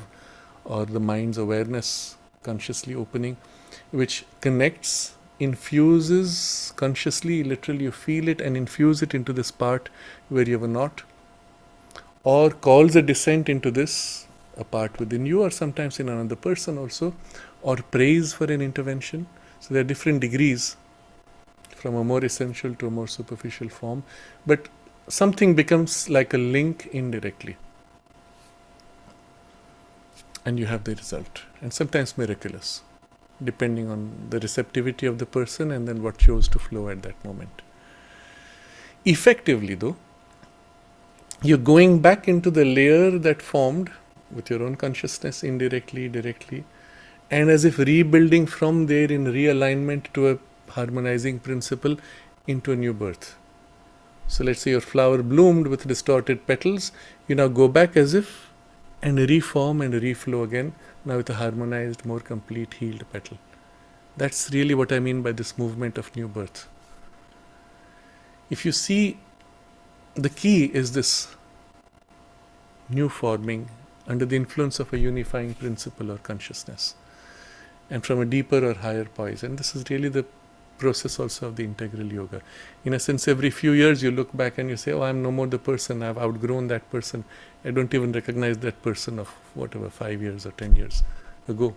or the mind's awareness, consciously opening, which connects, infuses consciously, literally you feel it and infuse it into this part where you have a knot, or calls a descent into this, a part within you or sometimes in another person also, or prays for an intervention. So there are different degrees from a more essential to a more superficial form, but something becomes like a link indirectly. And you have the result, and sometimes miraculous, depending on the receptivity of the person and then what chose to flow at that moment. Effectively though, you're going back into the layer that formed with your own consciousness, indirectly, directly, and as if rebuilding from there in realignment to a harmonizing principle into a new birth. So let's say your flower bloomed with distorted petals, you now go back as if and reform and reflow again, now with a harmonized, more complete, healed petal. That's really what I mean by this movement of new birth. If you see, the key is this new forming under the influence of a unifying principle or consciousness, and from a deeper or higher poise. And this is really the process also of the integral yoga. In a sense, every few years you look back and you say, oh, I'm no more the person, I've outgrown that person, I don't even recognize that person of whatever 5 years or 10 years ago.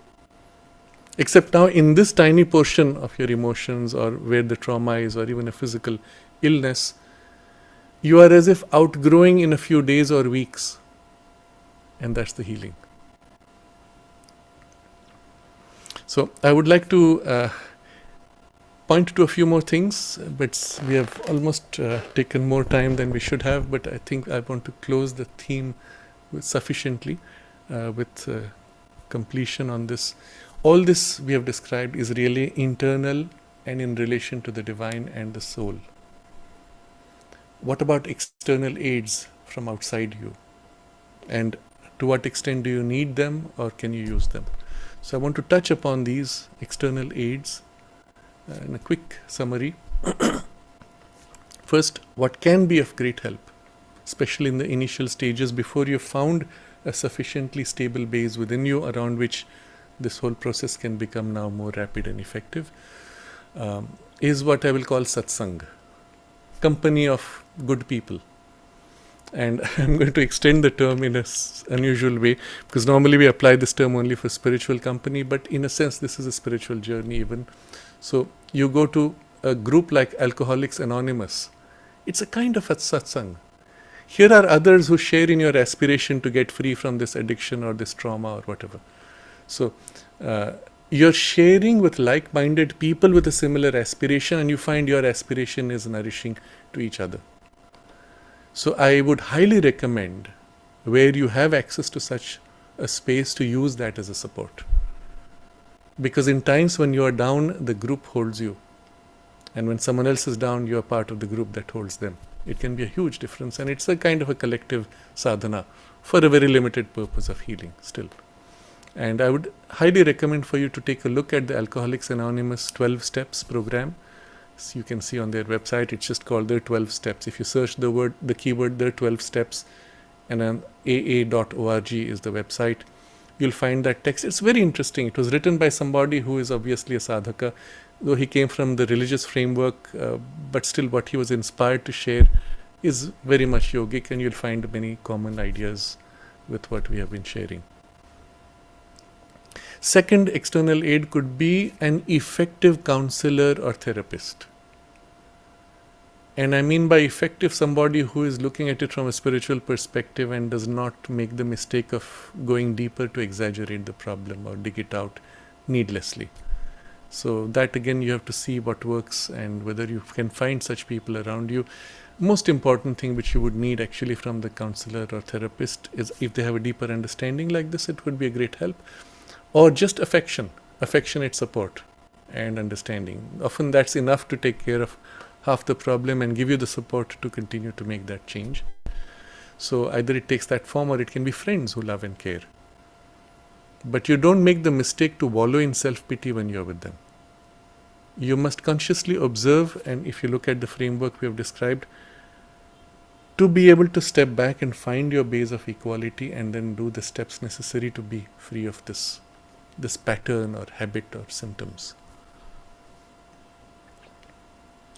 Except now in this tiny portion of your emotions or where the trauma is or even a physical illness, you are as if outgrowing in a few days or weeks, and that's the healing. So I would like to point to a few more things, but we have almost taken more time than we should have, but I think I want to close the theme sufficiently with completion on this. All this we have described is really internal and in relation to the divine and the soul. What about external aids from outside you? And to what extent do you need them or can you use them? So I want to touch upon these external aids in a quick summary. First, what can be of great help, especially in the initial stages before you've found a sufficiently stable base within you around which this whole process can become now more rapid and effective, is what I will call satsang, company of good people. And I'm going to extend the term in an unusual way, because normally we apply this term only for spiritual company, but in a sense this is a spiritual journey even. So you go to a group like Alcoholics Anonymous, it's a kind of a satsang. Here are others who share in your aspiration to get free from this addiction or this trauma or whatever. So you're sharing with like-minded people with a similar aspiration, and you find your aspiration is nourishing to each other. So I would highly recommend, where you have access to such a space, to use that as a support. Because in times when you are down, the group holds you. And when someone else is down, you are part of the group that holds them. It can be a huge difference, and it's a kind of a collective sadhana for a very limited purpose of healing still. And I would highly recommend for you to take a look at the Alcoholics Anonymous 12 Steps program. So you can see on their website, it's just called their 12 Steps. If you search the keyword, their 12 Steps, and then aa.org is the website, you'll find that text. It's very interesting. It was written by somebody who is obviously a sadhaka, though he came from the religious framework, but still what he was inspired to share is very much yogic, and you'll find many common ideas with what we have been sharing. Second external aid could be an effective counselor or therapist. And I mean by effective, somebody who is looking at it from a spiritual perspective and does not make the mistake of going deeper to exaggerate the problem or dig it out needlessly. So that again, you have to see what works and whether you can find such people around you. Most important thing which you would need actually from the counselor or therapist is, if they have a deeper understanding like this, it would be a great help. Or just affectionate support and understanding. Often that's enough to take care of half the problem and give you the support to continue to make that change. So either it takes that form, or it can be friends who love and care. But you don't make the mistake to wallow in self-pity when you're with them. You must consciously observe, and if you look at the framework we have described, to be able to step back and find your base of equality and then do the steps necessary to be free of this pattern or habit or symptoms.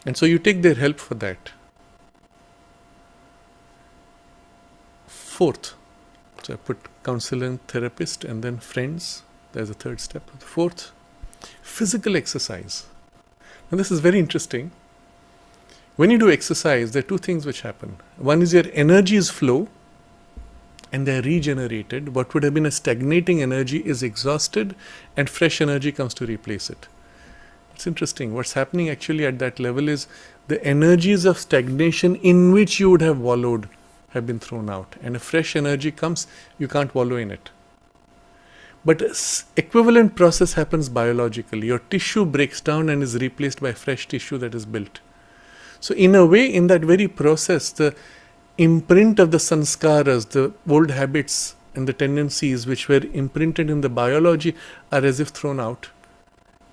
And so you take their help for that. Fourth, so I put counselor and therapist and then friends. There's a third step. Fourth, physical exercise. Now this is very interesting. When you do exercise, there are two things which happen. One is your energies flow and they are regenerated. What would have been a stagnating energy is exhausted and fresh energy comes to replace it. It's interesting. What's happening actually at that level is the energies of stagnation in which you would have wallowed have been thrown out, and a fresh energy comes, you can't wallow in it. But equivalent process happens biologically. Your tissue breaks down and is replaced by fresh tissue that is built. So in a way, in that very process, the imprint of the sanskaras, the old habits and the tendencies which were imprinted in the biology, are as if thrown out.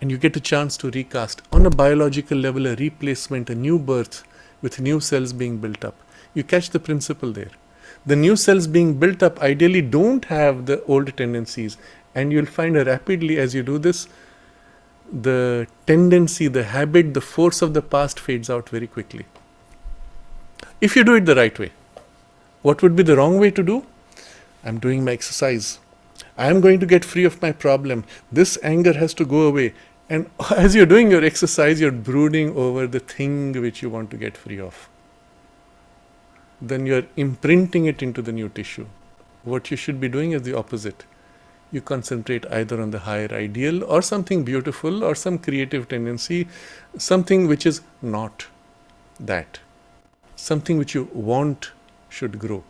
And you get a chance to recast on a biological level, a replacement, a new birth with new cells being built up. You catch the principle there. The new cells being built up ideally don't have the old tendencies, and you'll find rapidly as you do this, the tendency, the habit, the force of the past fades out very quickly. If you do it the right way. What would be the wrong way to do? I'm doing my exercise. I am going to get free of my problem. This anger has to go away. And as you're doing your exercise, you're brooding over the thing which you want to get free of. Then you're imprinting it into the new tissue. What you should be doing is the opposite. You concentrate either on the higher ideal or something beautiful or some creative tendency, something which is not that. Something which you want should grow.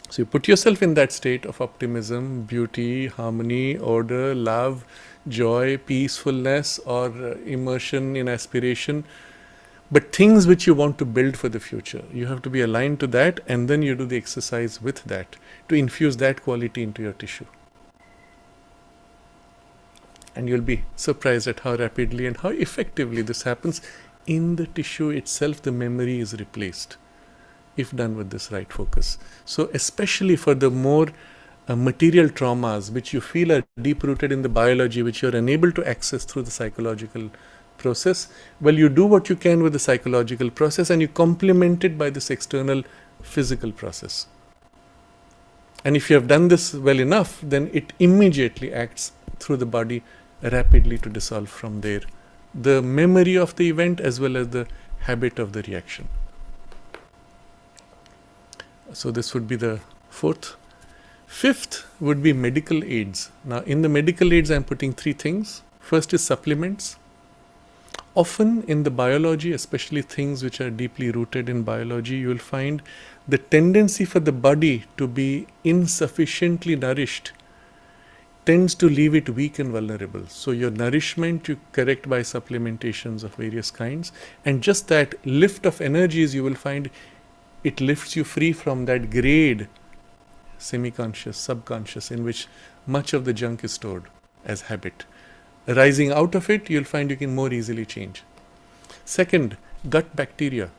So you put yourself in that state of optimism, beauty, harmony, order, love, joy, peacefulness, or immersion in aspiration. But things which you want to build for the future, you have to be aligned to that, and then you do the exercise with that to infuse that quality into your tissue. And you'll be surprised at how rapidly and how effectively this happens. In the tissue itself, the memory is replaced if done with this right focus. So especially for the more material traumas which you feel are deep-rooted in the biology, which you're unable to access through the psychological process, well, you do what you can with the psychological process and you complement it by this external physical process. And if you have done this well enough, then it immediately acts through the body rapidly to dissolve from there the memory of the event as well as the habit of the reaction. So this would be the fourth. Fifth would be medical aids. Now, in the medical aids, I'm putting three things. First is supplements. Often in the biology, especially things which are deeply rooted in biology, you will find the tendency for the body to be insufficiently nourished tends to leave it weak and vulnerable. So your nourishment you correct by supplementations of various kinds, and just that lift of energies, you will find it lifts you free from that grade, semi-conscious, subconscious, in which much of the junk is stored as habit. Rising out of it, you'll find you can more easily change. Second, gut bacteria.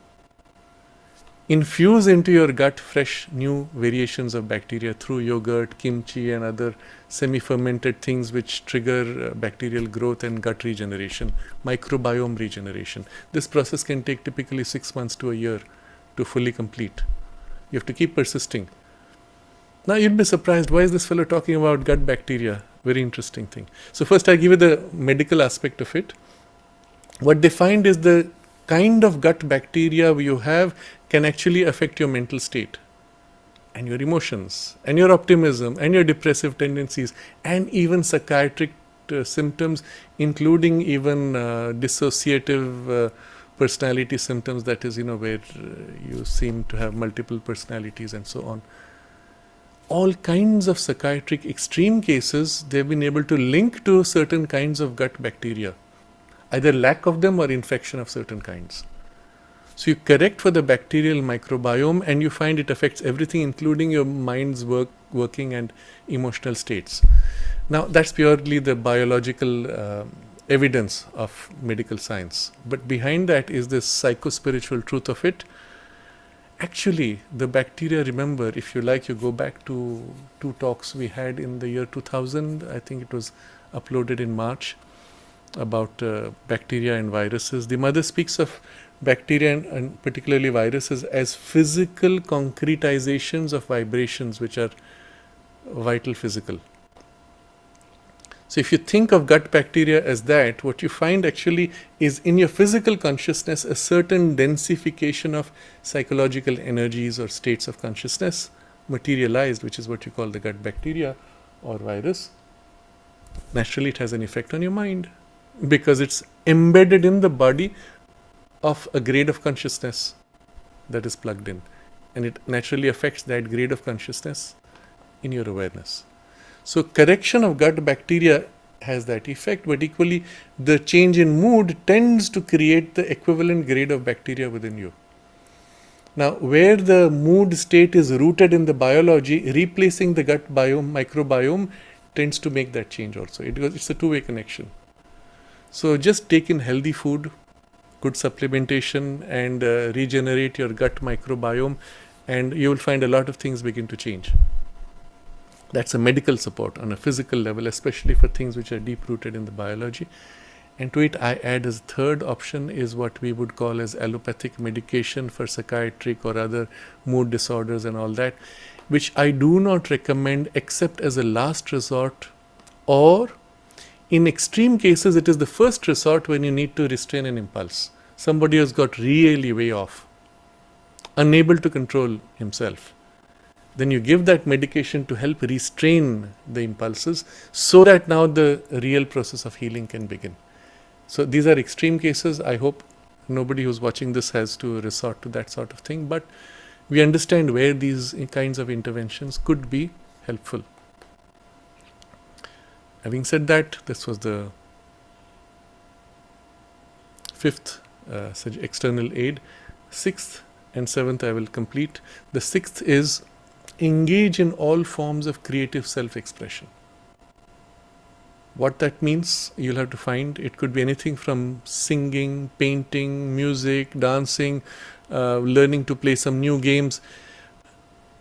Infuse into your gut fresh new variations of bacteria through yogurt, kimchi and other semi-fermented things which trigger bacterial growth and gut regeneration, microbiome regeneration. This process can take typically 6 months to a year to fully complete. You have to keep persisting. Now you'll be surprised, why is this fellow talking about gut bacteria? Very interesting thing. So first I give you the medical aspect of it. What they find is the kind of gut bacteria you have can actually affect your mental state and your emotions and your optimism and your depressive tendencies and even psychiatric symptoms, including even dissociative personality symptoms, that is, where you seem to have multiple personalities and so on. All kinds of psychiatric extreme cases, they've been able to link to certain kinds of gut bacteria, either lack of them or infection of certain kinds. So you correct for the bacterial microbiome and you find it affects everything, including your mind's working and emotional states. Now that's purely the biological evidence of medical science. But behind that is this psycho-spiritual truth of it. Actually, the bacteria, remember, if you like, you go back to 2 talks we had in the year 2000. I think it was uploaded in March about bacteria and viruses. The mother speaks of bacteria and particularly viruses as physical concretizations of vibrations which are vital physical. So if you think of gut bacteria as that, what you find actually is in your physical consciousness a certain densification of psychological energies or states of consciousness materialized, which is what you call the gut bacteria or virus. Naturally, it has an effect on your mind because it's embedded in the body of a grade of consciousness that is plugged in, and it naturally affects that grade of consciousness in your awareness. So correction of gut bacteria has that effect, but equally the change in mood tends to create the equivalent grade of bacteria within you. Now, where the mood state is rooted in the biology, replacing the gut microbiome tends to make that change also. It's a two-way connection. So just take in healthy food, good supplementation, and regenerate your gut microbiome, and you will find a lot of things begin to change. That's a medical support on a physical level, especially for things which are deep rooted in the biology. And to it I add as third option is what we would call as allopathic medication for psychiatric or other mood disorders and all that, which I do not recommend except as a last resort, or in extreme cases it is the first resort when you need to restrain an impulse. Somebody has got really way off, unable to control himself. Then you give that medication to help restrain the impulses so that now the real process of healing can begin. So these are extreme cases. I hope nobody who's watching this has to resort to that sort of thing, but we understand where these kinds of interventions could be helpful. Having said that, this was the fifth external aid. Sixth and seventh I will complete. The sixth is engage in all forms of creative self-expression. What that means, you'll have to find. It could be anything from singing, painting, music, dancing, learning to play some new games.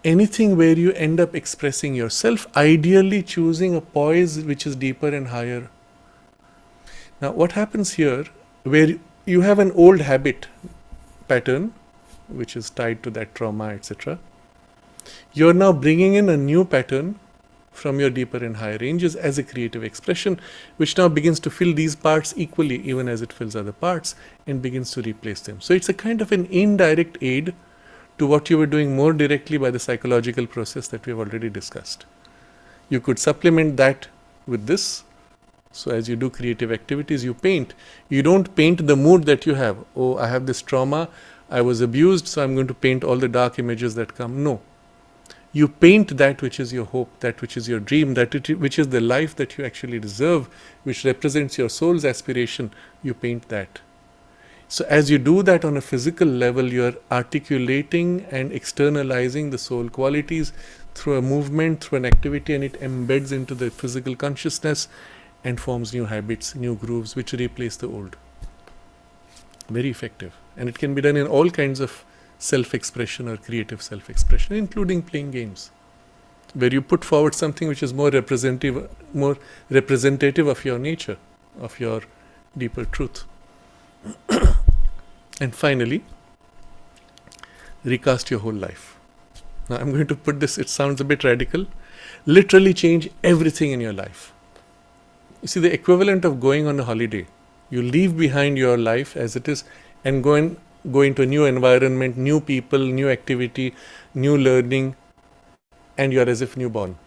Anything where you end up expressing yourself, ideally choosing a poise which is deeper and higher. Now, what happens here, where you have an old habit pattern, which is tied to that trauma, etc., you are now bringing in a new pattern from your deeper and higher ranges as a creative expression, which now begins to fill these parts equally, even as it fills other parts, and begins to replace them. So it's a kind of an indirect aid to what you were doing more directly by the psychological process that we have already discussed. You could supplement that with this. So as you do creative activities, you paint. You don't paint the mood that you have. Oh, I have this trauma, I was abused, so I'm going to paint all the dark images that come. No. You paint that which is your hope, that which is your dream, which is the life that you actually deserve, which represents your soul's aspiration. You paint that. So as you do that on a physical level, you are articulating and externalizing the soul qualities through a movement, through an activity, and it embeds into the physical consciousness and forms new habits, new grooves, which replace the old. Very effective. And it can be done in all kinds of self-expression or creative self-expression, including playing games, where you put forward something which is more representative of your nature, of your deeper truth. And finally, recast your whole life. Now I'm going to put this, it sounds a bit radical, literally change everything in your life. You see, the equivalent of going on a holiday, you leave behind your life as it is and go into a new environment, new people, new activity, new learning, and you are as if newborn.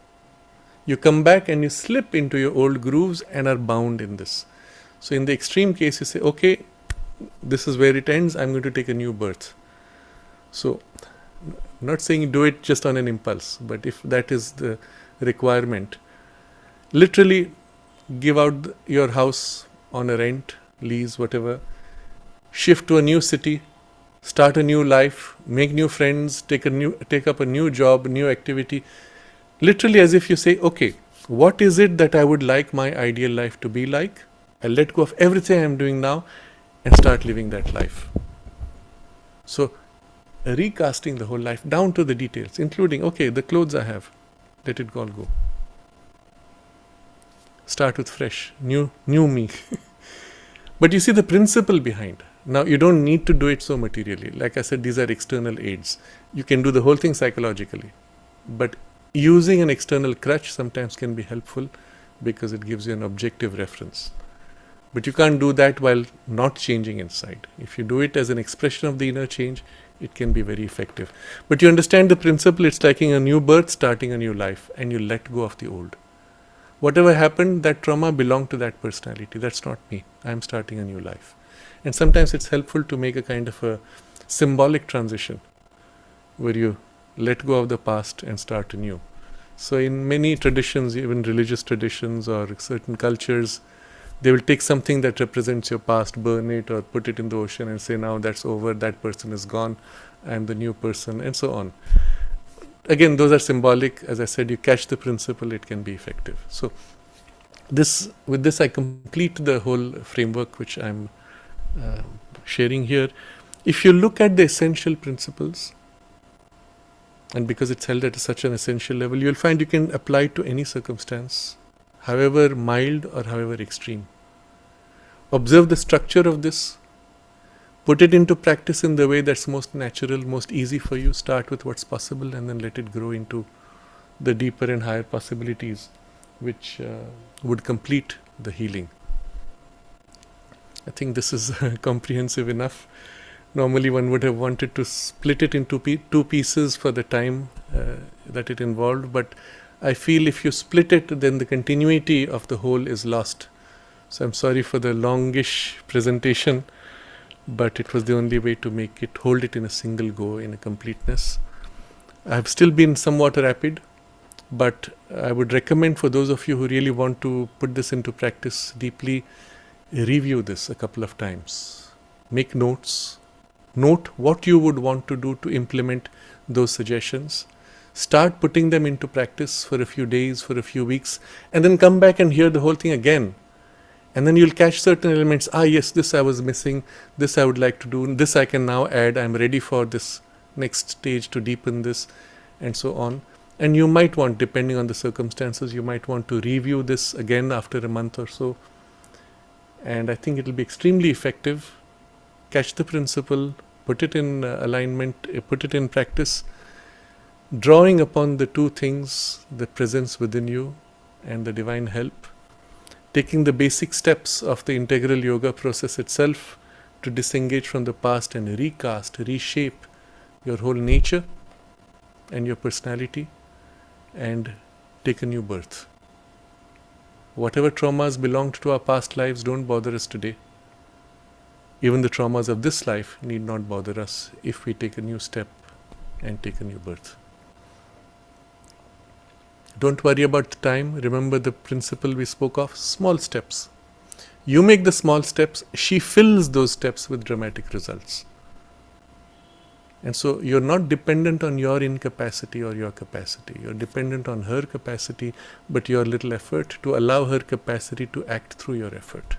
You come back and you slip into your old grooves and are bound in this. So in the extreme case, you say, okay, this is where it ends, I'm going to take a new birth. So I'm not saying do it just on an impulse, but if that is the requirement, literally give out your house on a rent, lease, whatever, shift to a new city, start a new life, make new friends, take up a new job, new activity, literally as if you say, okay, what is it that I would like my ideal life to be like? I'll let go of everything I'm doing now and start living that life. So recasting the whole life down to the details, including, okay, the clothes I have, let it all go. Start with fresh, new me. But you see the principle behind. Now you don't need to do it so materially. Like I said, these are external aids. You can do the whole thing psychologically. But using an external crutch sometimes can be helpful because it gives you an objective reference. But you can't do that while not changing inside. If you do it as an expression of the inner change, it can be very effective. But you understand the principle, it's like a new birth, starting a new life, and you let go of the old. Whatever happened, that trauma belonged to that personality. That's not me. I'm starting a new life. And sometimes it's helpful to make a kind of a symbolic transition where you let go of the past and start anew. So in many traditions, even religious traditions or certain cultures, they will take something that represents your past, burn it or put it in the ocean and say, now that's over, that person is gone, I'm the new person, and so on. Again, those are symbolic. As I said, you catch the principle, it can be effective. So with this I complete the whole framework which I'm sharing here. If you look at the essential principles, and because it's held at such an essential level, you'll find you can apply it to any circumstance, however mild or however extreme. Observe the structure of this, put it into practice in the way that's most natural, most easy for you. Start with what's possible and then let it grow into the deeper and higher possibilities which would complete the healing. I think this is comprehensive enough. Normally one would have wanted to split it into two pieces for the time that it involved, but I feel if you split it, then the continuity of the whole is lost. So I'm sorry for the longish presentation, but it was the only way to hold it in a single go, in a completeness. I've still been somewhat rapid, but I would recommend for those of you who really want to put this into practice deeply, review this a couple of times. Make notes. Note what you would want to do to implement those suggestions. Start putting them into practice for a few days, for a few weeks, and then come back and hear the whole thing again. And then you'll catch certain elements. Yes, this I was missing, this I would like to do, this I can now add, I'm ready for this next stage to deepen this, and so on. And you might want, depending on the circumstances, you might want to review this again after a month or so. And I think it'll be extremely effective. Catch the principle, put it in alignment, put it in practice, drawing upon the two things, the presence within you and the divine help, taking the basic steps of the integral yoga process itself to disengage from the past and recast, reshape your whole nature and your personality, and take a new birth. Whatever traumas belonged to our past lives don't bother us today. Even the traumas of this life need not bother us if we take a new step and take a new birth. Don't worry about the time. Remember the principle we spoke of, small steps. You make the small steps, she fills those steps with dramatic results. And so you're not dependent on your incapacity or your capacity. You're dependent on her capacity, but your little effort to allow her capacity to act through your effort.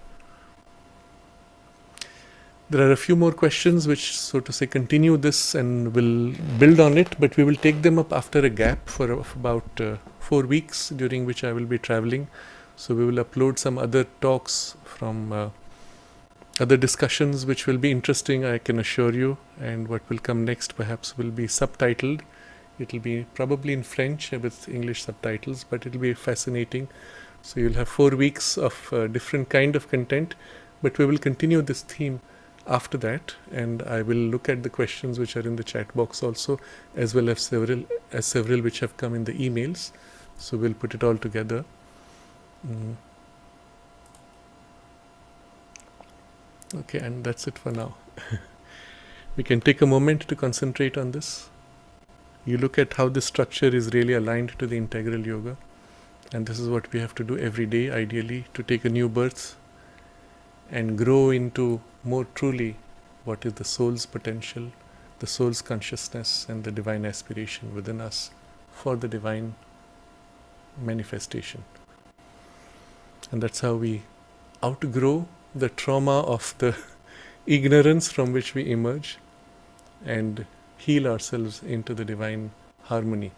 There are a few more questions which, so to say, continue this and will build on it, but we will take them up after a gap for about 4 weeks, during which I will be traveling. So we will upload some other talks from other discussions which will be interesting, I can assure you. And what will come next perhaps will be subtitled. It will be probably in French with English subtitles, but it will be fascinating. So you'll have 4 weeks of different kind of content, but we will continue this theme after that, and I will look at the questions which are in the chat box also, as well as several which have come in the emails. So we'll put it all together. Okay, and that's it for now. We can take a moment to concentrate on this. You look at how this structure is really aligned to the integral yoga, and this is what we have to do every day, ideally, to take a new birth and grow into more truly what is the soul's potential, the soul's consciousness, and the divine aspiration within us for the divine manifestation. And that's how we outgrow the trauma of the ignorance from which we emerge and heal ourselves into the divine harmony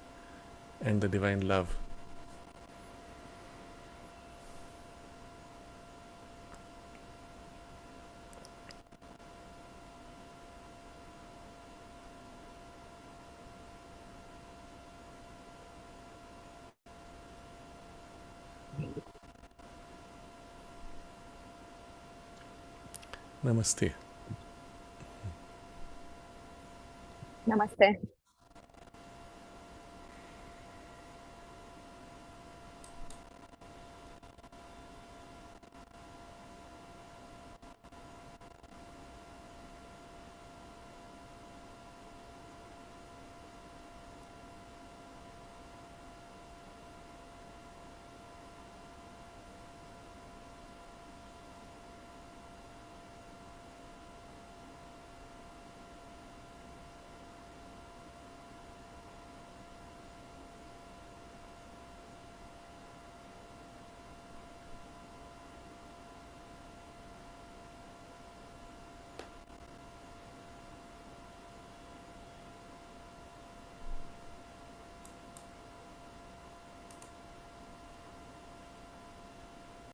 and the divine love. Namaste. Namaste.